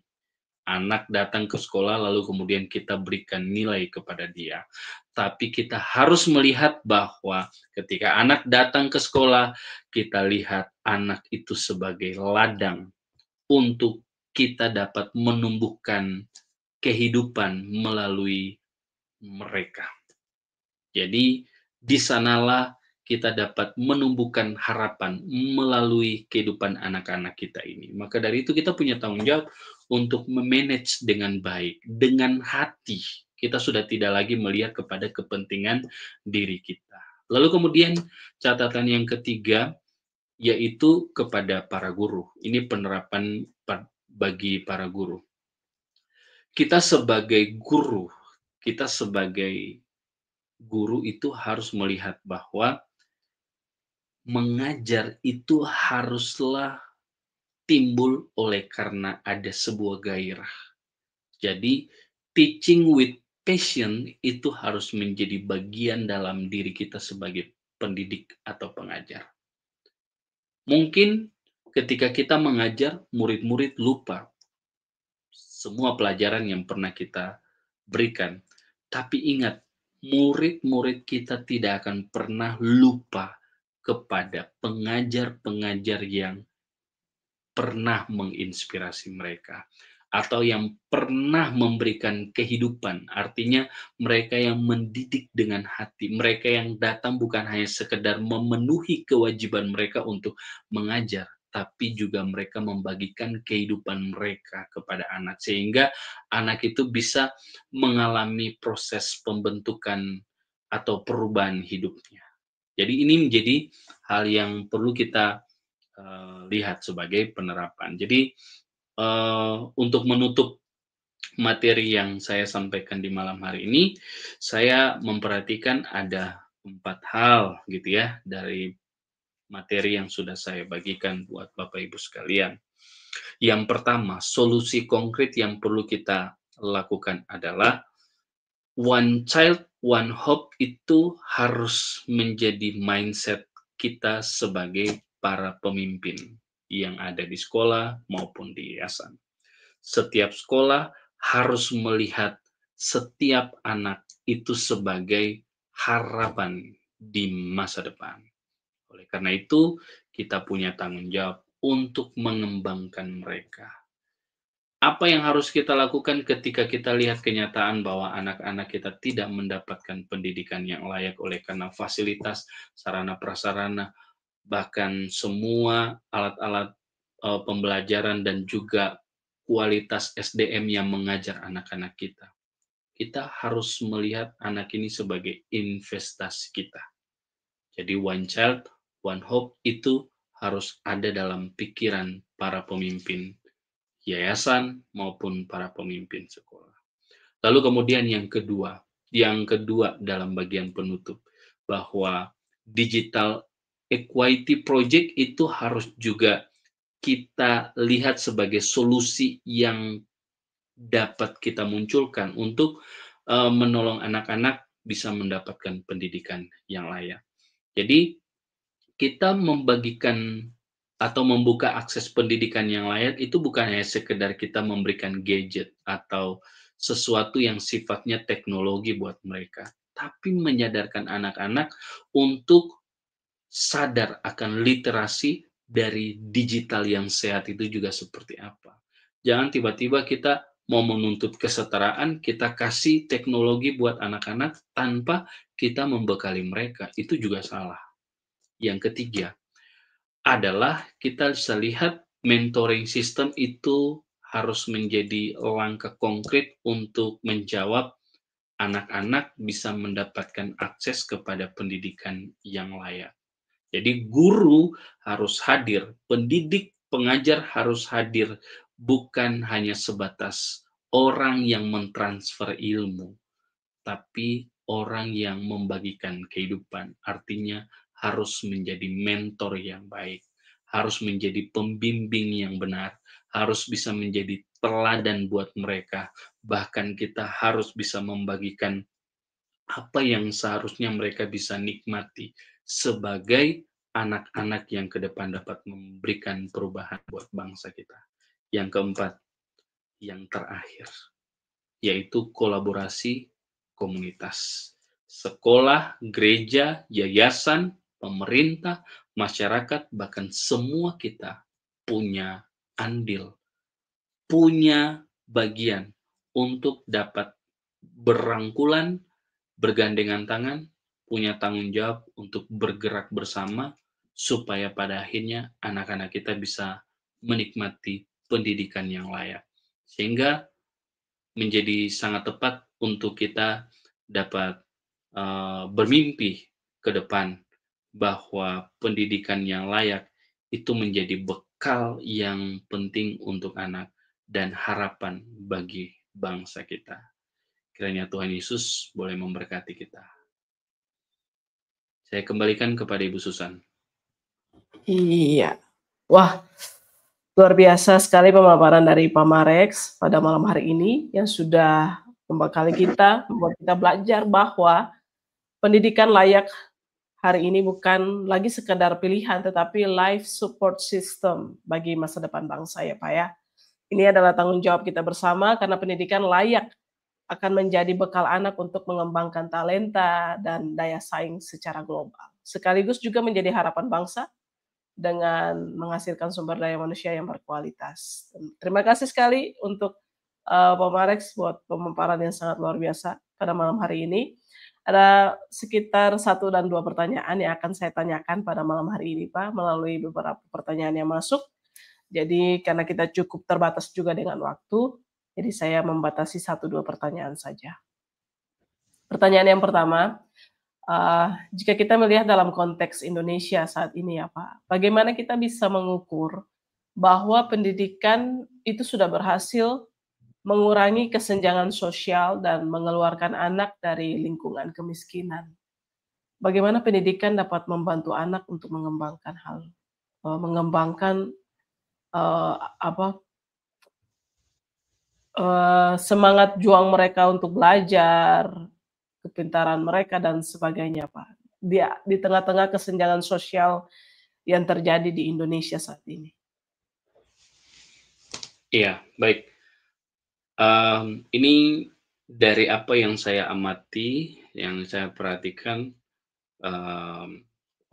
Speaker 2: Anak datang ke sekolah lalu kemudian kita berikan nilai kepada dia. Tapi kita harus melihat bahwa ketika anak datang ke sekolah, kita lihat anak itu sebagai ladang untuk kita dapat menumbuhkan kehidupan melalui mereka. Jadi di sanalah kita dapat menumbuhkan harapan melalui kehidupan anak-anak kita ini. Maka dari itu kita punya tanggung jawab untuk memanage dengan baik, dengan hati. Kita sudah tidak lagi melihat kepada kepentingan diri kita. Lalu kemudian catatan yang ketiga, yaitu kepada para guru. Ini penerapan bagi para guru. Kita sebagai guru itu harus melihat bahwa mengajar itu haruslah timbul oleh karena ada sebuah gairah. Jadi, teaching with passion itu harus menjadi bagian dalam diri kita sebagai pendidik atau pengajar. Mungkin ketika kita mengajar, murid-murid lupa semua pelajaran yang pernah kita berikan. Tapi ingat, murid-murid kita tidak akan pernah lupa kepada pengajar-pengajar yang pernah menginspirasi mereka atau yang pernah memberikan kehidupan. Artinya mereka yang mendidik dengan hati, mereka yang datang bukan hanya sekedar memenuhi kewajiban mereka untuk mengajar, tapi juga mereka membagikan kehidupan mereka kepada anak, sehingga anak itu bisa mengalami proses pembentukan atau perubahan hidupnya. Jadi ini menjadi hal yang perlu kita lihat sebagai penerapan. Jadi untuk menutup materi yang saya sampaikan di malam hari ini, saya memperhatikan ada 4 hal gitu ya dari materi yang sudah saya bagikan buat Bapak Ibu sekalian. Yang pertama, solusi konkret yang perlu kita lakukan adalah one child, one hope itu harus menjadi mindset kita sebagai para pemimpin yang ada di sekolah maupun di yayasan. Setiap sekolah harus melihat setiap anak itu sebagai harapan di masa depan. Oleh karena itu, kita punya tanggung jawab untuk mengembangkan mereka. Apa yang harus kita lakukan ketika kita lihat kenyataan bahwa anak-anak kita tidak mendapatkan pendidikan yang layak oleh karena fasilitas, sarana prasarana, bahkan semua alat-alat pembelajaran dan juga kualitas SDM yang mengajar anak-anak kita. Kita harus melihat anak ini sebagai investasi kita. Jadi one child, one hope itu harus ada dalam pikiran para pemimpin yayasan maupun para pemimpin sekolah. Lalu kemudian yang kedua dalam bagian penutup, bahwa digital equity project itu harus juga kita lihat sebagai solusi yang dapat kita munculkan untuk menolong anak-anak bisa mendapatkan pendidikan yang layak. Jadi kita membagikan atau membuka akses pendidikan yang layak itu bukan hanya sekedar kita memberikan gadget atau sesuatu yang sifatnya teknologi buat mereka, tapi menyadarkan anak-anak untuk sadar akan literasi dari digital yang sehat itu juga seperti apa. Jangan tiba-tiba kita mau menuntut kesetaraan, kita kasih teknologi buat anak-anak tanpa kita membekali mereka. Itu juga salah. Yang ketiga adalah kita bisa lihat mentoring system itu harus menjadi langkah konkret untuk menjawab anak-anak bisa mendapatkan akses kepada pendidikan yang layak. Jadi guru harus hadir, pendidik, pengajar harus hadir, bukan hanya sebatas orang yang mentransfer ilmu, tapi orang yang membagikan kehidupan. Artinya harus menjadi mentor yang baik, harus menjadi pembimbing yang benar, harus bisa menjadi teladan buat mereka. Bahkan kita harus bisa membagikan apa yang seharusnya mereka bisa nikmati sebagai anak-anak yang ke depan dapat memberikan perubahan buat bangsa kita. Yang keempat, yang terakhir, yaitu kolaborasi komunitas. Sekolah, gereja, yayasan, pemerintah, masyarakat, bahkan semua kita punya andil, punya bagian untuk dapat berangkulan, bergandengan tangan, punya tanggung jawab untuk bergerak bersama supaya pada akhirnya anak-anak kita bisa menikmati pendidikan yang layak. Sehingga menjadi sangat tepat untuk kita dapat bermimpi ke depan bahwa pendidikan yang layak itu menjadi bekal yang penting untuk anak dan harapan bagi bangsa kita. Kiranya Tuhan Yesus boleh memberkati kita. Saya kembalikan kepada Ibu Susan.
Speaker 1: Iya. Wah, luar biasa sekali pemaparan dari Pak Marex pada malam hari ini yang sudah membekali kita, membuat kita belajar bahwa pendidikan layak hari ini bukan lagi sekedar pilihan, tetapi life support system bagi masa depan bangsa ya Pak ya. Ini adalah tanggung jawab kita bersama karena pendidikan layak akan menjadi bekal anak untuk mengembangkan talenta dan daya saing secara global. Sekaligus juga menjadi harapan bangsa dengan menghasilkan sumber daya manusia yang berkualitas. Terima kasih sekali untuk Pak Marex buat pemaparan yang sangat luar biasa pada malam hari ini. Ada sekitar 1 dan 2 pertanyaan yang akan saya tanyakan pada malam hari ini, Pak, melalui beberapa pertanyaan yang masuk. Jadi karena kita cukup terbatas juga dengan waktu, jadi saya membatasi 1 2 pertanyaan saja. Pertanyaan yang pertama, jika kita melihat dalam konteks Indonesia saat ini ya, Pak, bagaimana kita bisa mengukur bahwa pendidikan itu sudah berhasil mengurangi kesenjangan sosial dan mengeluarkan anak dari lingkungan kemiskinan? Bagaimana pendidikan dapat membantu anak untuk mengembangkan, apa, semangat juang mereka untuk belajar, kepintaran mereka dan sebagainya, Pak, di tengah-tengah kesenjangan sosial yang terjadi di Indonesia saat ini?
Speaker 2: Iya, baik. Ini dari apa yang saya amati, yang saya perhatikan, mmm,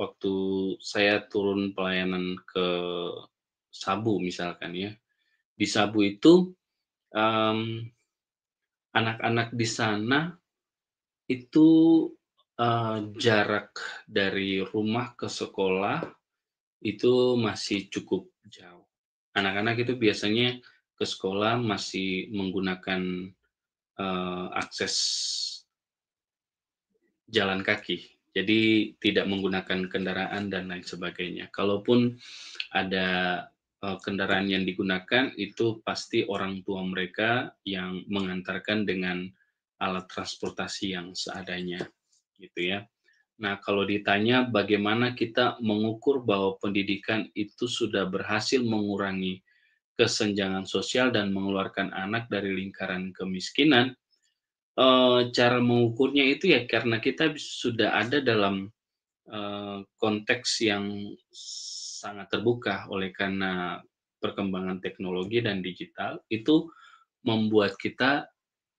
Speaker 2: waktu saya turun pelayanan ke Sabu misalkan ya. Di Sabu itu, mmm, anak-anak di sana itu, jarak dari rumah ke sekolah itu masih cukup jauh. Anak-anak itu biasanya ke sekolah masih menggunakan, akses jalan kaki. Jadi tidak menggunakan kendaraan dan lain sebagainya. Kalaupun ada, kendaraan yang digunakan, itu pasti orang tua mereka yang mengantarkan dengan alat transportasi yang seadanya, gitu ya. Nah, kalau ditanya bagaimana kita mengukur bahwa pendidikan itu sudah berhasil mengurangi kesenjangan sosial dan mengeluarkan anak dari lingkaran kemiskinan, cara mengukurnya itu ya karena kita sudah ada dalam, konteks yang sangat terbuka oleh karena perkembangan teknologi dan digital, itu membuat kita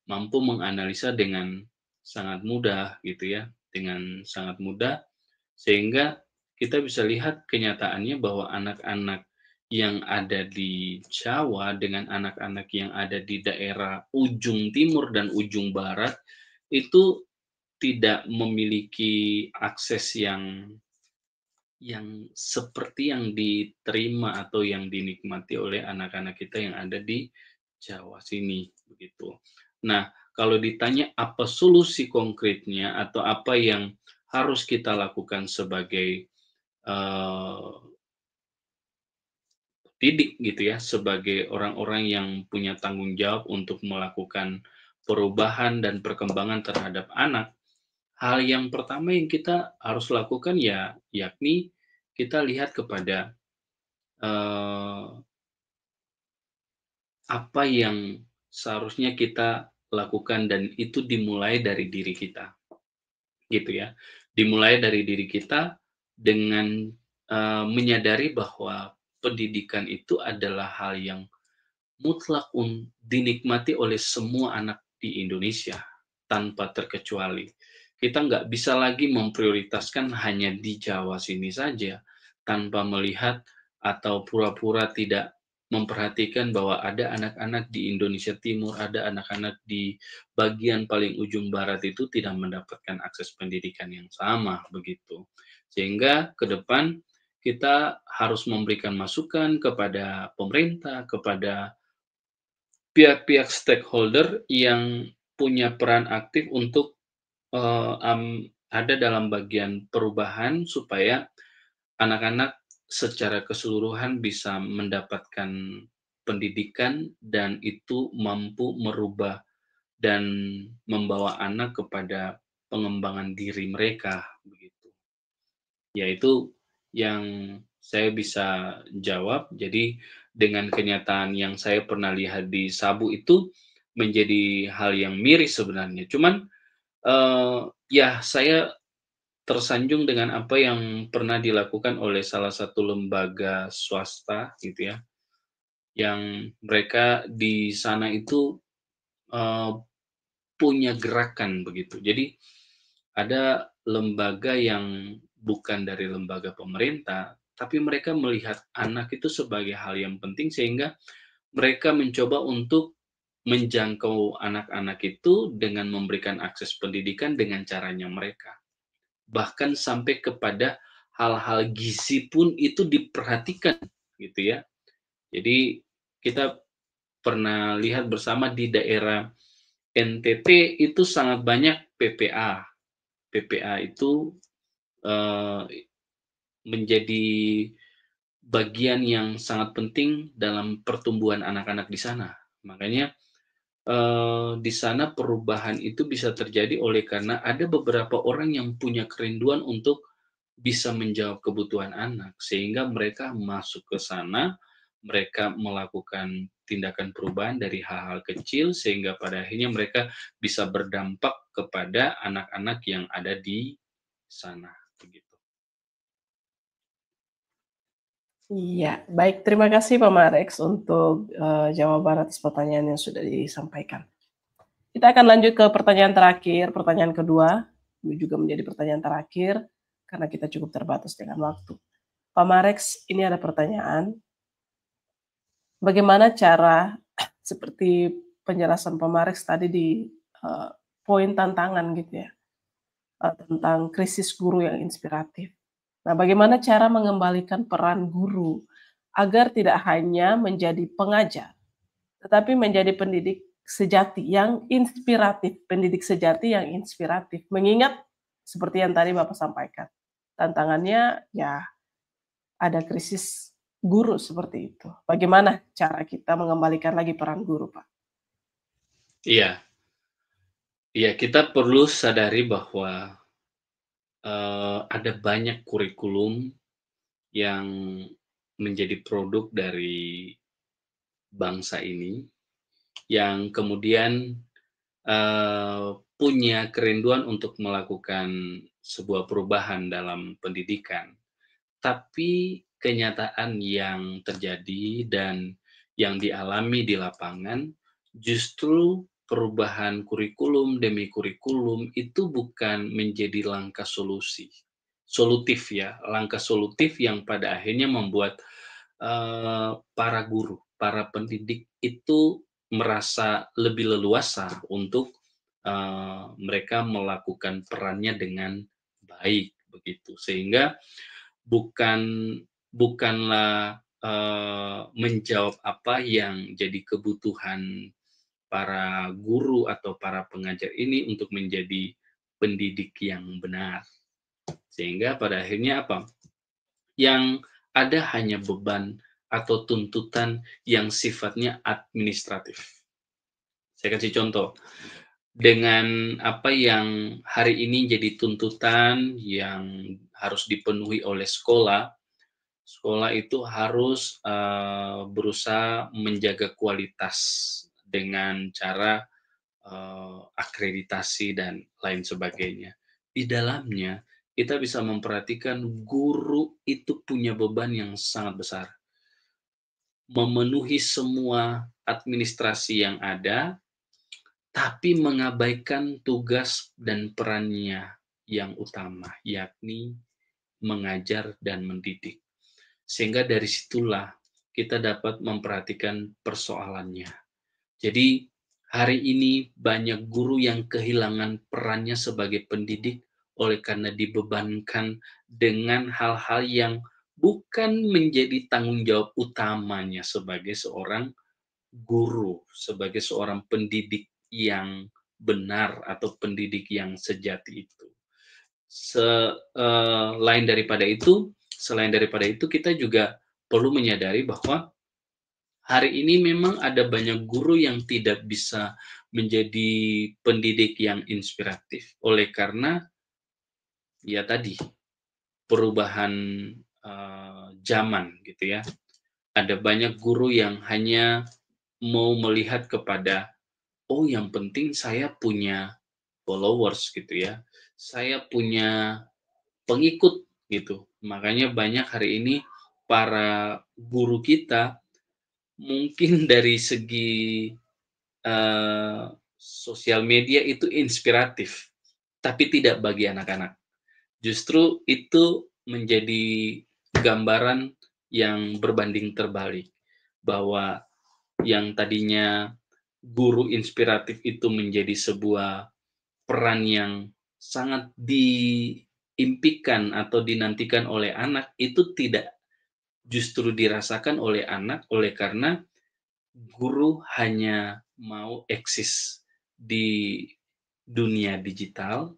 Speaker 2: mampu menganalisa dengan sangat mudah gitu ya, dengan sangat mudah sehingga kita bisa lihat kenyataannya bahwa anak-anak yang ada di Jawa dengan anak-anak yang ada di daerah ujung timur dan ujung barat, itu tidak memiliki akses yang seperti yang diterima atau yang dinikmati oleh anak-anak kita yang ada di Jawa sini, begitu. Nah, kalau ditanya apa solusi konkretnya atau apa yang harus kita lakukan sebagai, eee, didik gitu ya, sebagai orang-orang yang punya tanggung jawab untuk melakukan perubahan dan perkembangan terhadap anak, hal yang pertama yang kita harus lakukan ya yakni kita lihat kepada, eee, apa yang seharusnya kita lakukan dan itu dimulai dari diri kita, gitu ya. Dimulai dari diri kita dengan, menyadari bahwa pendidikan itu adalah hal yang mutlak dinikmati oleh semua anak di Indonesia, tanpa terkecuali. Kita nggak bisa lagi memprioritaskan hanya di Jawa sini saja, tanpa melihat atau pura-pura tidak memperhatikan bahwa ada anak-anak di Indonesia Timur, ada anak-anak di bagian paling ujung barat itu tidak mendapatkan akses pendidikan yang sama, begitu. Sehingga ke depan kita harus memberikan masukan kepada pemerintah, kepada pihak-pihak stakeholder yang punya peran aktif untuk, ada dalam bagian perubahan supaya anak-anak secara keseluruhan bisa mendapatkan pendidikan dan itu mampu merubah dan membawa anak kepada pengembangan diri mereka, begitu. Yaitu yang saya bisa jawab. Jadi dengan kenyataan yang saya pernah lihat di Sabu itu menjadi hal yang miris sebenarnya. Cuman, ya saya tersanjung dengan apa yang pernah dilakukan oleh salah satu lembaga swasta gitu ya, yang mereka di sana itu, eee, punya gerakan begitu. Jadi ada lembaga yang bukan dari lembaga pemerintah, tapi mereka melihat anak itu sebagai hal yang penting sehingga mereka mencoba untuk menjangkau anak-anak itu dengan memberikan akses pendidikan dengan caranya mereka. Bahkan sampai kepada hal-hal gizi pun itu diperhatikan gitu ya. Jadi kita pernah lihat bersama di daerah NTT itu sangat banyak PPA. PPA itu menjadi bagian yang sangat penting dalam pertumbuhan anak-anak di sana. Makanya di sana perubahan itu bisa terjadi oleh karena ada beberapa orang yang punya kerinduan untuk bisa menjawab kebutuhan anak, sehingga mereka masuk ke sana, mereka melakukan tindakan perubahan dari hal-hal kecil, sehingga pada akhirnya mereka bisa berdampak kepada anak-anak yang ada di sana, begitu.
Speaker 1: Iya, baik, terima kasih Pak Marex untuk, jawaban atas pertanyaan yang sudah disampaikan. Kita akan lanjut ke pertanyaan terakhir, pertanyaan kedua, ini juga menjadi pertanyaan terakhir, karena kita cukup terbatas dengan waktu. Pak Marex, ini ada pertanyaan, bagaimana cara seperti penjelasan Pak Marex tadi di, poin tantangan gitu ya, tentang krisis guru yang inspiratif. Nah, bagaimana cara mengembalikan peran guru agar tidak hanya menjadi pengajar, tetapi menjadi pendidik sejati yang inspiratif, pendidik sejati yang inspiratif. Mengingat seperti yang tadi Bapak sampaikan, tantangannya ya ada krisis guru seperti itu. Bagaimana cara kita mengembalikan lagi peran guru, Pak?
Speaker 2: Iya, iya, kita perlu sadari bahwa ada banyak kurikulum yang menjadi produk dari bangsa ini, yang kemudian punya kerinduan untuk melakukan sebuah perubahan dalam pendidikan. Tapi kenyataan yang terjadi dan yang dialami di lapangan, justru perubahan kurikulum demi kurikulum itu bukan menjadi langkah solutif ya, langkah solutif yang pada akhirnya membuat para guru, para pendidik itu merasa lebih leluasa untuk mereka melakukan perannya dengan baik begitu. Sehingga bukan bukanlah menjawab apa yang jadi kebutuhan para guru atau para pengajar ini untuk menjadi pendidik yang benar. Sehingga pada akhirnya apa? Yang ada hanya beban atau tuntutan yang sifatnya administratif. Saya kasih contoh, dengan apa yang hari ini jadi tuntutan yang harus dipenuhi oleh sekolah, sekolah itu harus berusaha menjaga kualitas dengan cara akreditasi dan lain sebagainya. Di dalamnya kita bisa memperhatikan guru itu punya beban yang sangat besar. Memenuhi semua administrasi yang ada, tapi mengabaikan tugas dan perannya yang utama, yakni mengajar dan mendidik. Sehingga dari situlah kita dapat memperhatikan persoalannya. Jadi hari ini banyak guru yang kehilangan perannya sebagai pendidik oleh karena dibebankan dengan hal-hal yang bukan menjadi tanggung jawab utamanya sebagai seorang guru, sebagai seorang pendidik yang benar atau pendidik yang sejati itu. Selain daripada itu kita juga perlu menyadari bahwa hari ini memang ada banyak guru yang tidak bisa menjadi pendidik yang inspiratif oleh karena ya tadi perubahan zaman gitu ya. Ada banyak guru yang hanya mau melihat kepada oh yang penting saya punya followers gitu ya. Saya punya pengikut gitu. Makanya banyak hari ini para guru kita mungkin dari segi sosial media itu inspiratif, tapi tidak bagi anak-anak. Justru itu menjadi gambaran yang berbanding terbalik, bahwa yang tadinya guru inspiratif itu menjadi sebuah peran yang sangat diimpikan atau dinantikan oleh anak, itu tidak justru dirasakan oleh anak oleh karena guru hanya mau eksis di dunia digital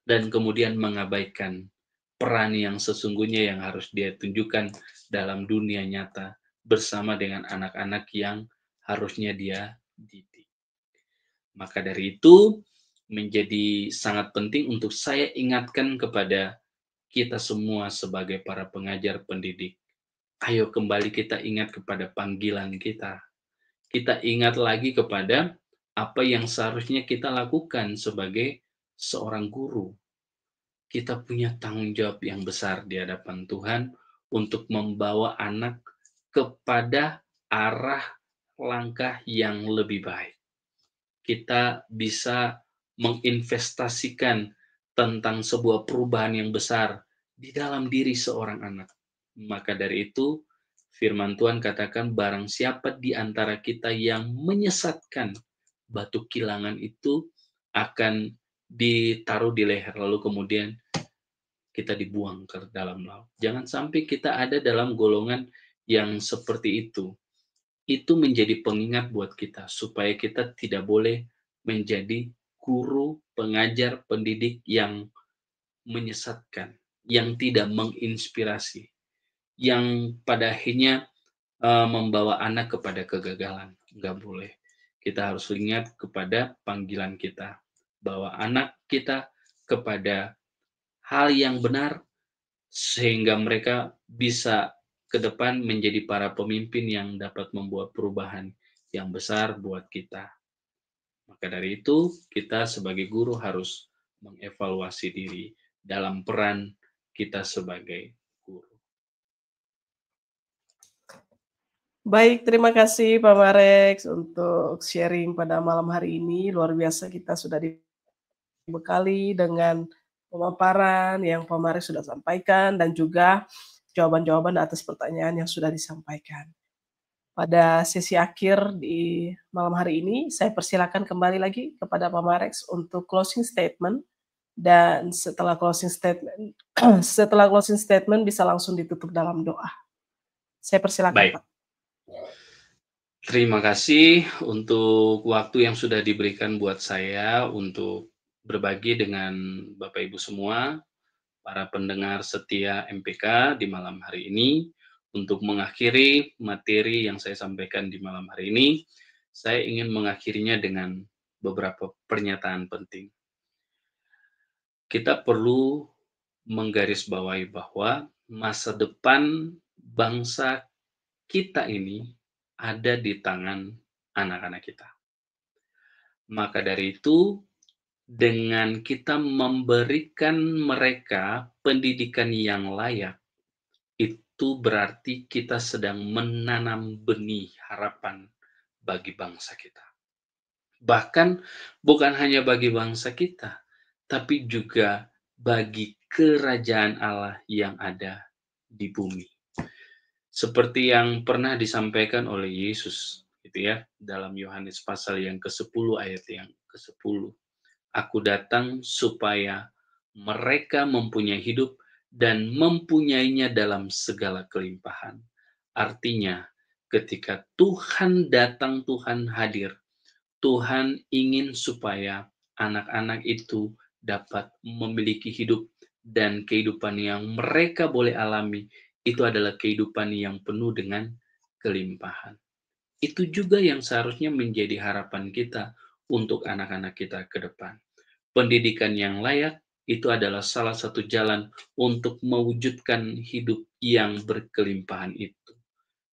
Speaker 2: dan kemudian mengabaikan peran yang sesungguhnya yang harus dia tunjukkan dalam dunia nyata bersama dengan anak-anak yang harusnya dia didik. Maka dari itu menjadi sangat penting untuk saya ingatkan kepada kita semua sebagai para pengajar pendidik. Ayo kembali kita ingat kepada panggilan kita. Kita ingat lagi kepada apa yang seharusnya kita lakukan sebagai seorang guru. Kita punya tanggung jawab yang besar di hadapan Tuhan untuk membawa anak kepada arah langkah yang lebih baik. Kita bisa menginvestasikan tentang sebuah perubahan yang besar di dalam diri seorang anak. Maka dari itu, firman Tuhan katakan, barang siapa di antara kita yang menyesatkan, batu kilangan itu akan ditaruh di leher, lalu kemudian kita dibuang ke dalam laut. Jangan sampai kita ada dalam golongan yang seperti itu. Itu menjadi pengingat buat kita, supaya kita tidak boleh menjadi guru, pengajar, pendidik yang menyesatkan, yang tidak menginspirasi, yang pada akhirnya membawa anak kepada kegagalan. Nggak boleh. Kita harus ingat kepada panggilan kita, bahwa anak kita kepada hal yang benar, sehingga mereka bisa ke depan menjadi para pemimpin yang dapat membuat perubahan yang besar buat kita. Maka dari itu, kita sebagai guru harus mengevaluasi diri dalam peran kita sebagai guru.
Speaker 1: Baik, terima kasih Pak Marex untuk sharing pada malam hari ini. Luar biasa kita sudah dibekali dengan pemaparan yang Pak Marex sudah sampaikan dan juga jawaban-jawaban atas pertanyaan yang sudah disampaikan. Pada sesi akhir di malam hari ini, saya persilakan kembali lagi kepada Pak Marex untuk closing statement. Dan setelah closing statement, setelah closing statement bisa langsung ditutup dalam doa. Saya persilakan,
Speaker 2: Baik.
Speaker 1: Pak.
Speaker 2: Terima kasih untuk waktu yang sudah diberikan buat saya untuk berbagi dengan Bapak Ibu semua, para pendengar setia MPK di malam hari ini. Untuk mengakhiri materi yang saya sampaikan di malam hari ini, saya ingin mengakhirinya dengan beberapa pernyataan penting. Kita perlu menggarisbawahi bahwa masa depan bangsa kita ini ada di tangan anak-anak kita. Maka dari itu, dengan kita memberikan mereka pendidikan yang layak, itu berarti kita sedang menanam benih harapan bagi bangsa kita. Bahkan bukan hanya bagi bangsa kita, tapi juga bagi kerajaan Allah yang ada di bumi. Seperti yang pernah disampaikan oleh Yesus, gitu ya, dalam Yohanes pasal yang ke-10 ayat yang ke-10. Aku datang supaya mereka mempunyai hidup dan mempunyainya dalam segala kelimpahan. Artinya, ketika Tuhan datang, Tuhan hadir, Tuhan ingin supaya anak-anak itu dapat memiliki hidup dan kehidupan yang mereka boleh alami itu adalah kehidupan yang penuh dengan kelimpahan. Itu juga yang seharusnya menjadi harapan kita untuk anak-anak kita ke depan. Pendidikan yang layak itu adalah salah satu jalan untuk mewujudkan hidup yang berkelimpahan itu.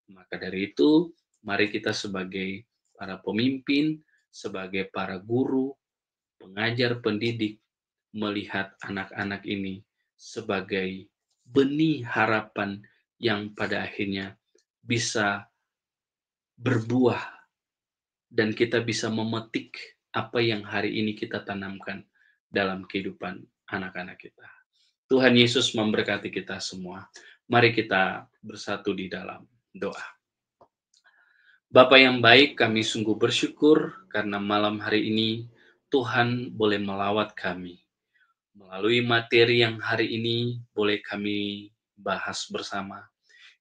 Speaker 2: Maka dari itu, mari kita sebagai para pemimpin, sebagai para guru, pengajar, pendidik, melihat anak-anak ini sebagai benih harapan yang pada akhirnya bisa berbuah dan kita bisa memetik apa yang hari ini kita tanamkan dalam kehidupan anak-anak kita. Tuhan Yesus memberkati kita semua. Mari kita bersatu di dalam doa. Bapa yang baik, kami sungguh bersyukur karena malam hari ini Tuhan boleh melawat kami. Melalui materi yang hari ini boleh kami bahas bersama.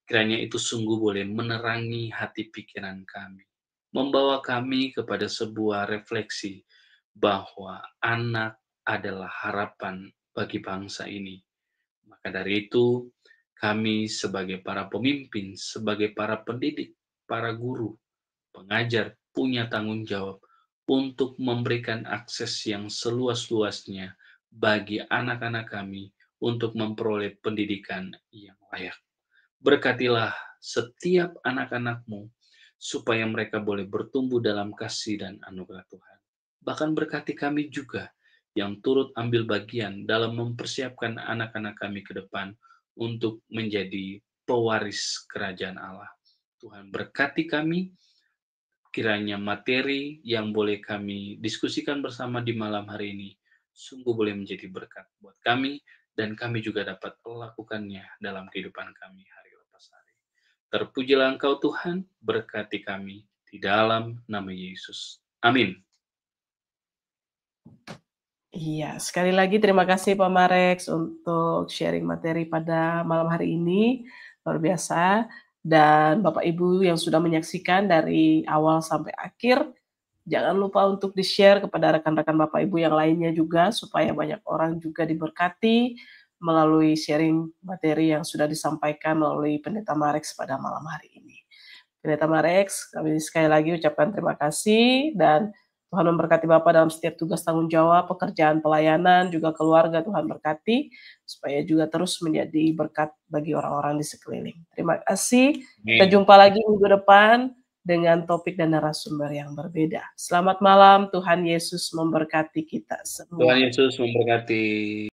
Speaker 2: Kiranya itu sungguh boleh menerangi hati pikiran kami. Membawa kami kepada sebuah refleksi bahwa anak adalah harapan bagi bangsa ini. Maka dari itu, kami sebagai para pemimpin, sebagai para pendidik, para guru, pengajar, punya tanggung jawab untuk memberikan akses yang seluas-luasnya bagi anak-anak kami untuk memperoleh pendidikan yang layak. Berkatilah setiap anak-anak-Mu supaya mereka boleh bertumbuh dalam kasih dan anugerah Tuhan. Bahkan berkati kami juga yang turut ambil bagian dalam mempersiapkan anak-anak kami ke depan untuk menjadi pewaris kerajaan Allah. Tuhan berkati kami, kiranya materi yang boleh kami diskusikan bersama di malam hari ini sungguh boleh menjadi berkat buat kami, dan kami juga dapat melakukannya dalam kehidupan kami hari lepas hari. Terpujilah Engkau Tuhan, berkati kami di dalam nama Yesus. Amin.
Speaker 1: Iya, sekali lagi terima kasih Pak Marex untuk sharing materi pada malam hari ini, luar biasa. Dan Bapak Ibu yang sudah menyaksikan dari awal sampai akhir, jangan lupa untuk di-share kepada rekan-rekan Bapak Ibu yang lainnya juga, supaya banyak orang juga diberkati melalui sharing materi yang sudah disampaikan melalui Pendeta Marex pada malam hari ini. Pendeta Marex, kami sekali lagi ucapkan terima kasih, dan Tuhan memberkati Bapak dalam setiap tugas tanggung jawab, pekerjaan pelayanan, juga keluarga. Tuhan berkati, supaya juga terus menjadi berkat bagi orang-orang di sekeliling. Terima kasih. Kita jumpa lagi minggu depan dengan topik dan narasumber yang berbeda. Selamat malam, Tuhan Yesus memberkati kita semua.
Speaker 2: Tuhan Yesus memberkati.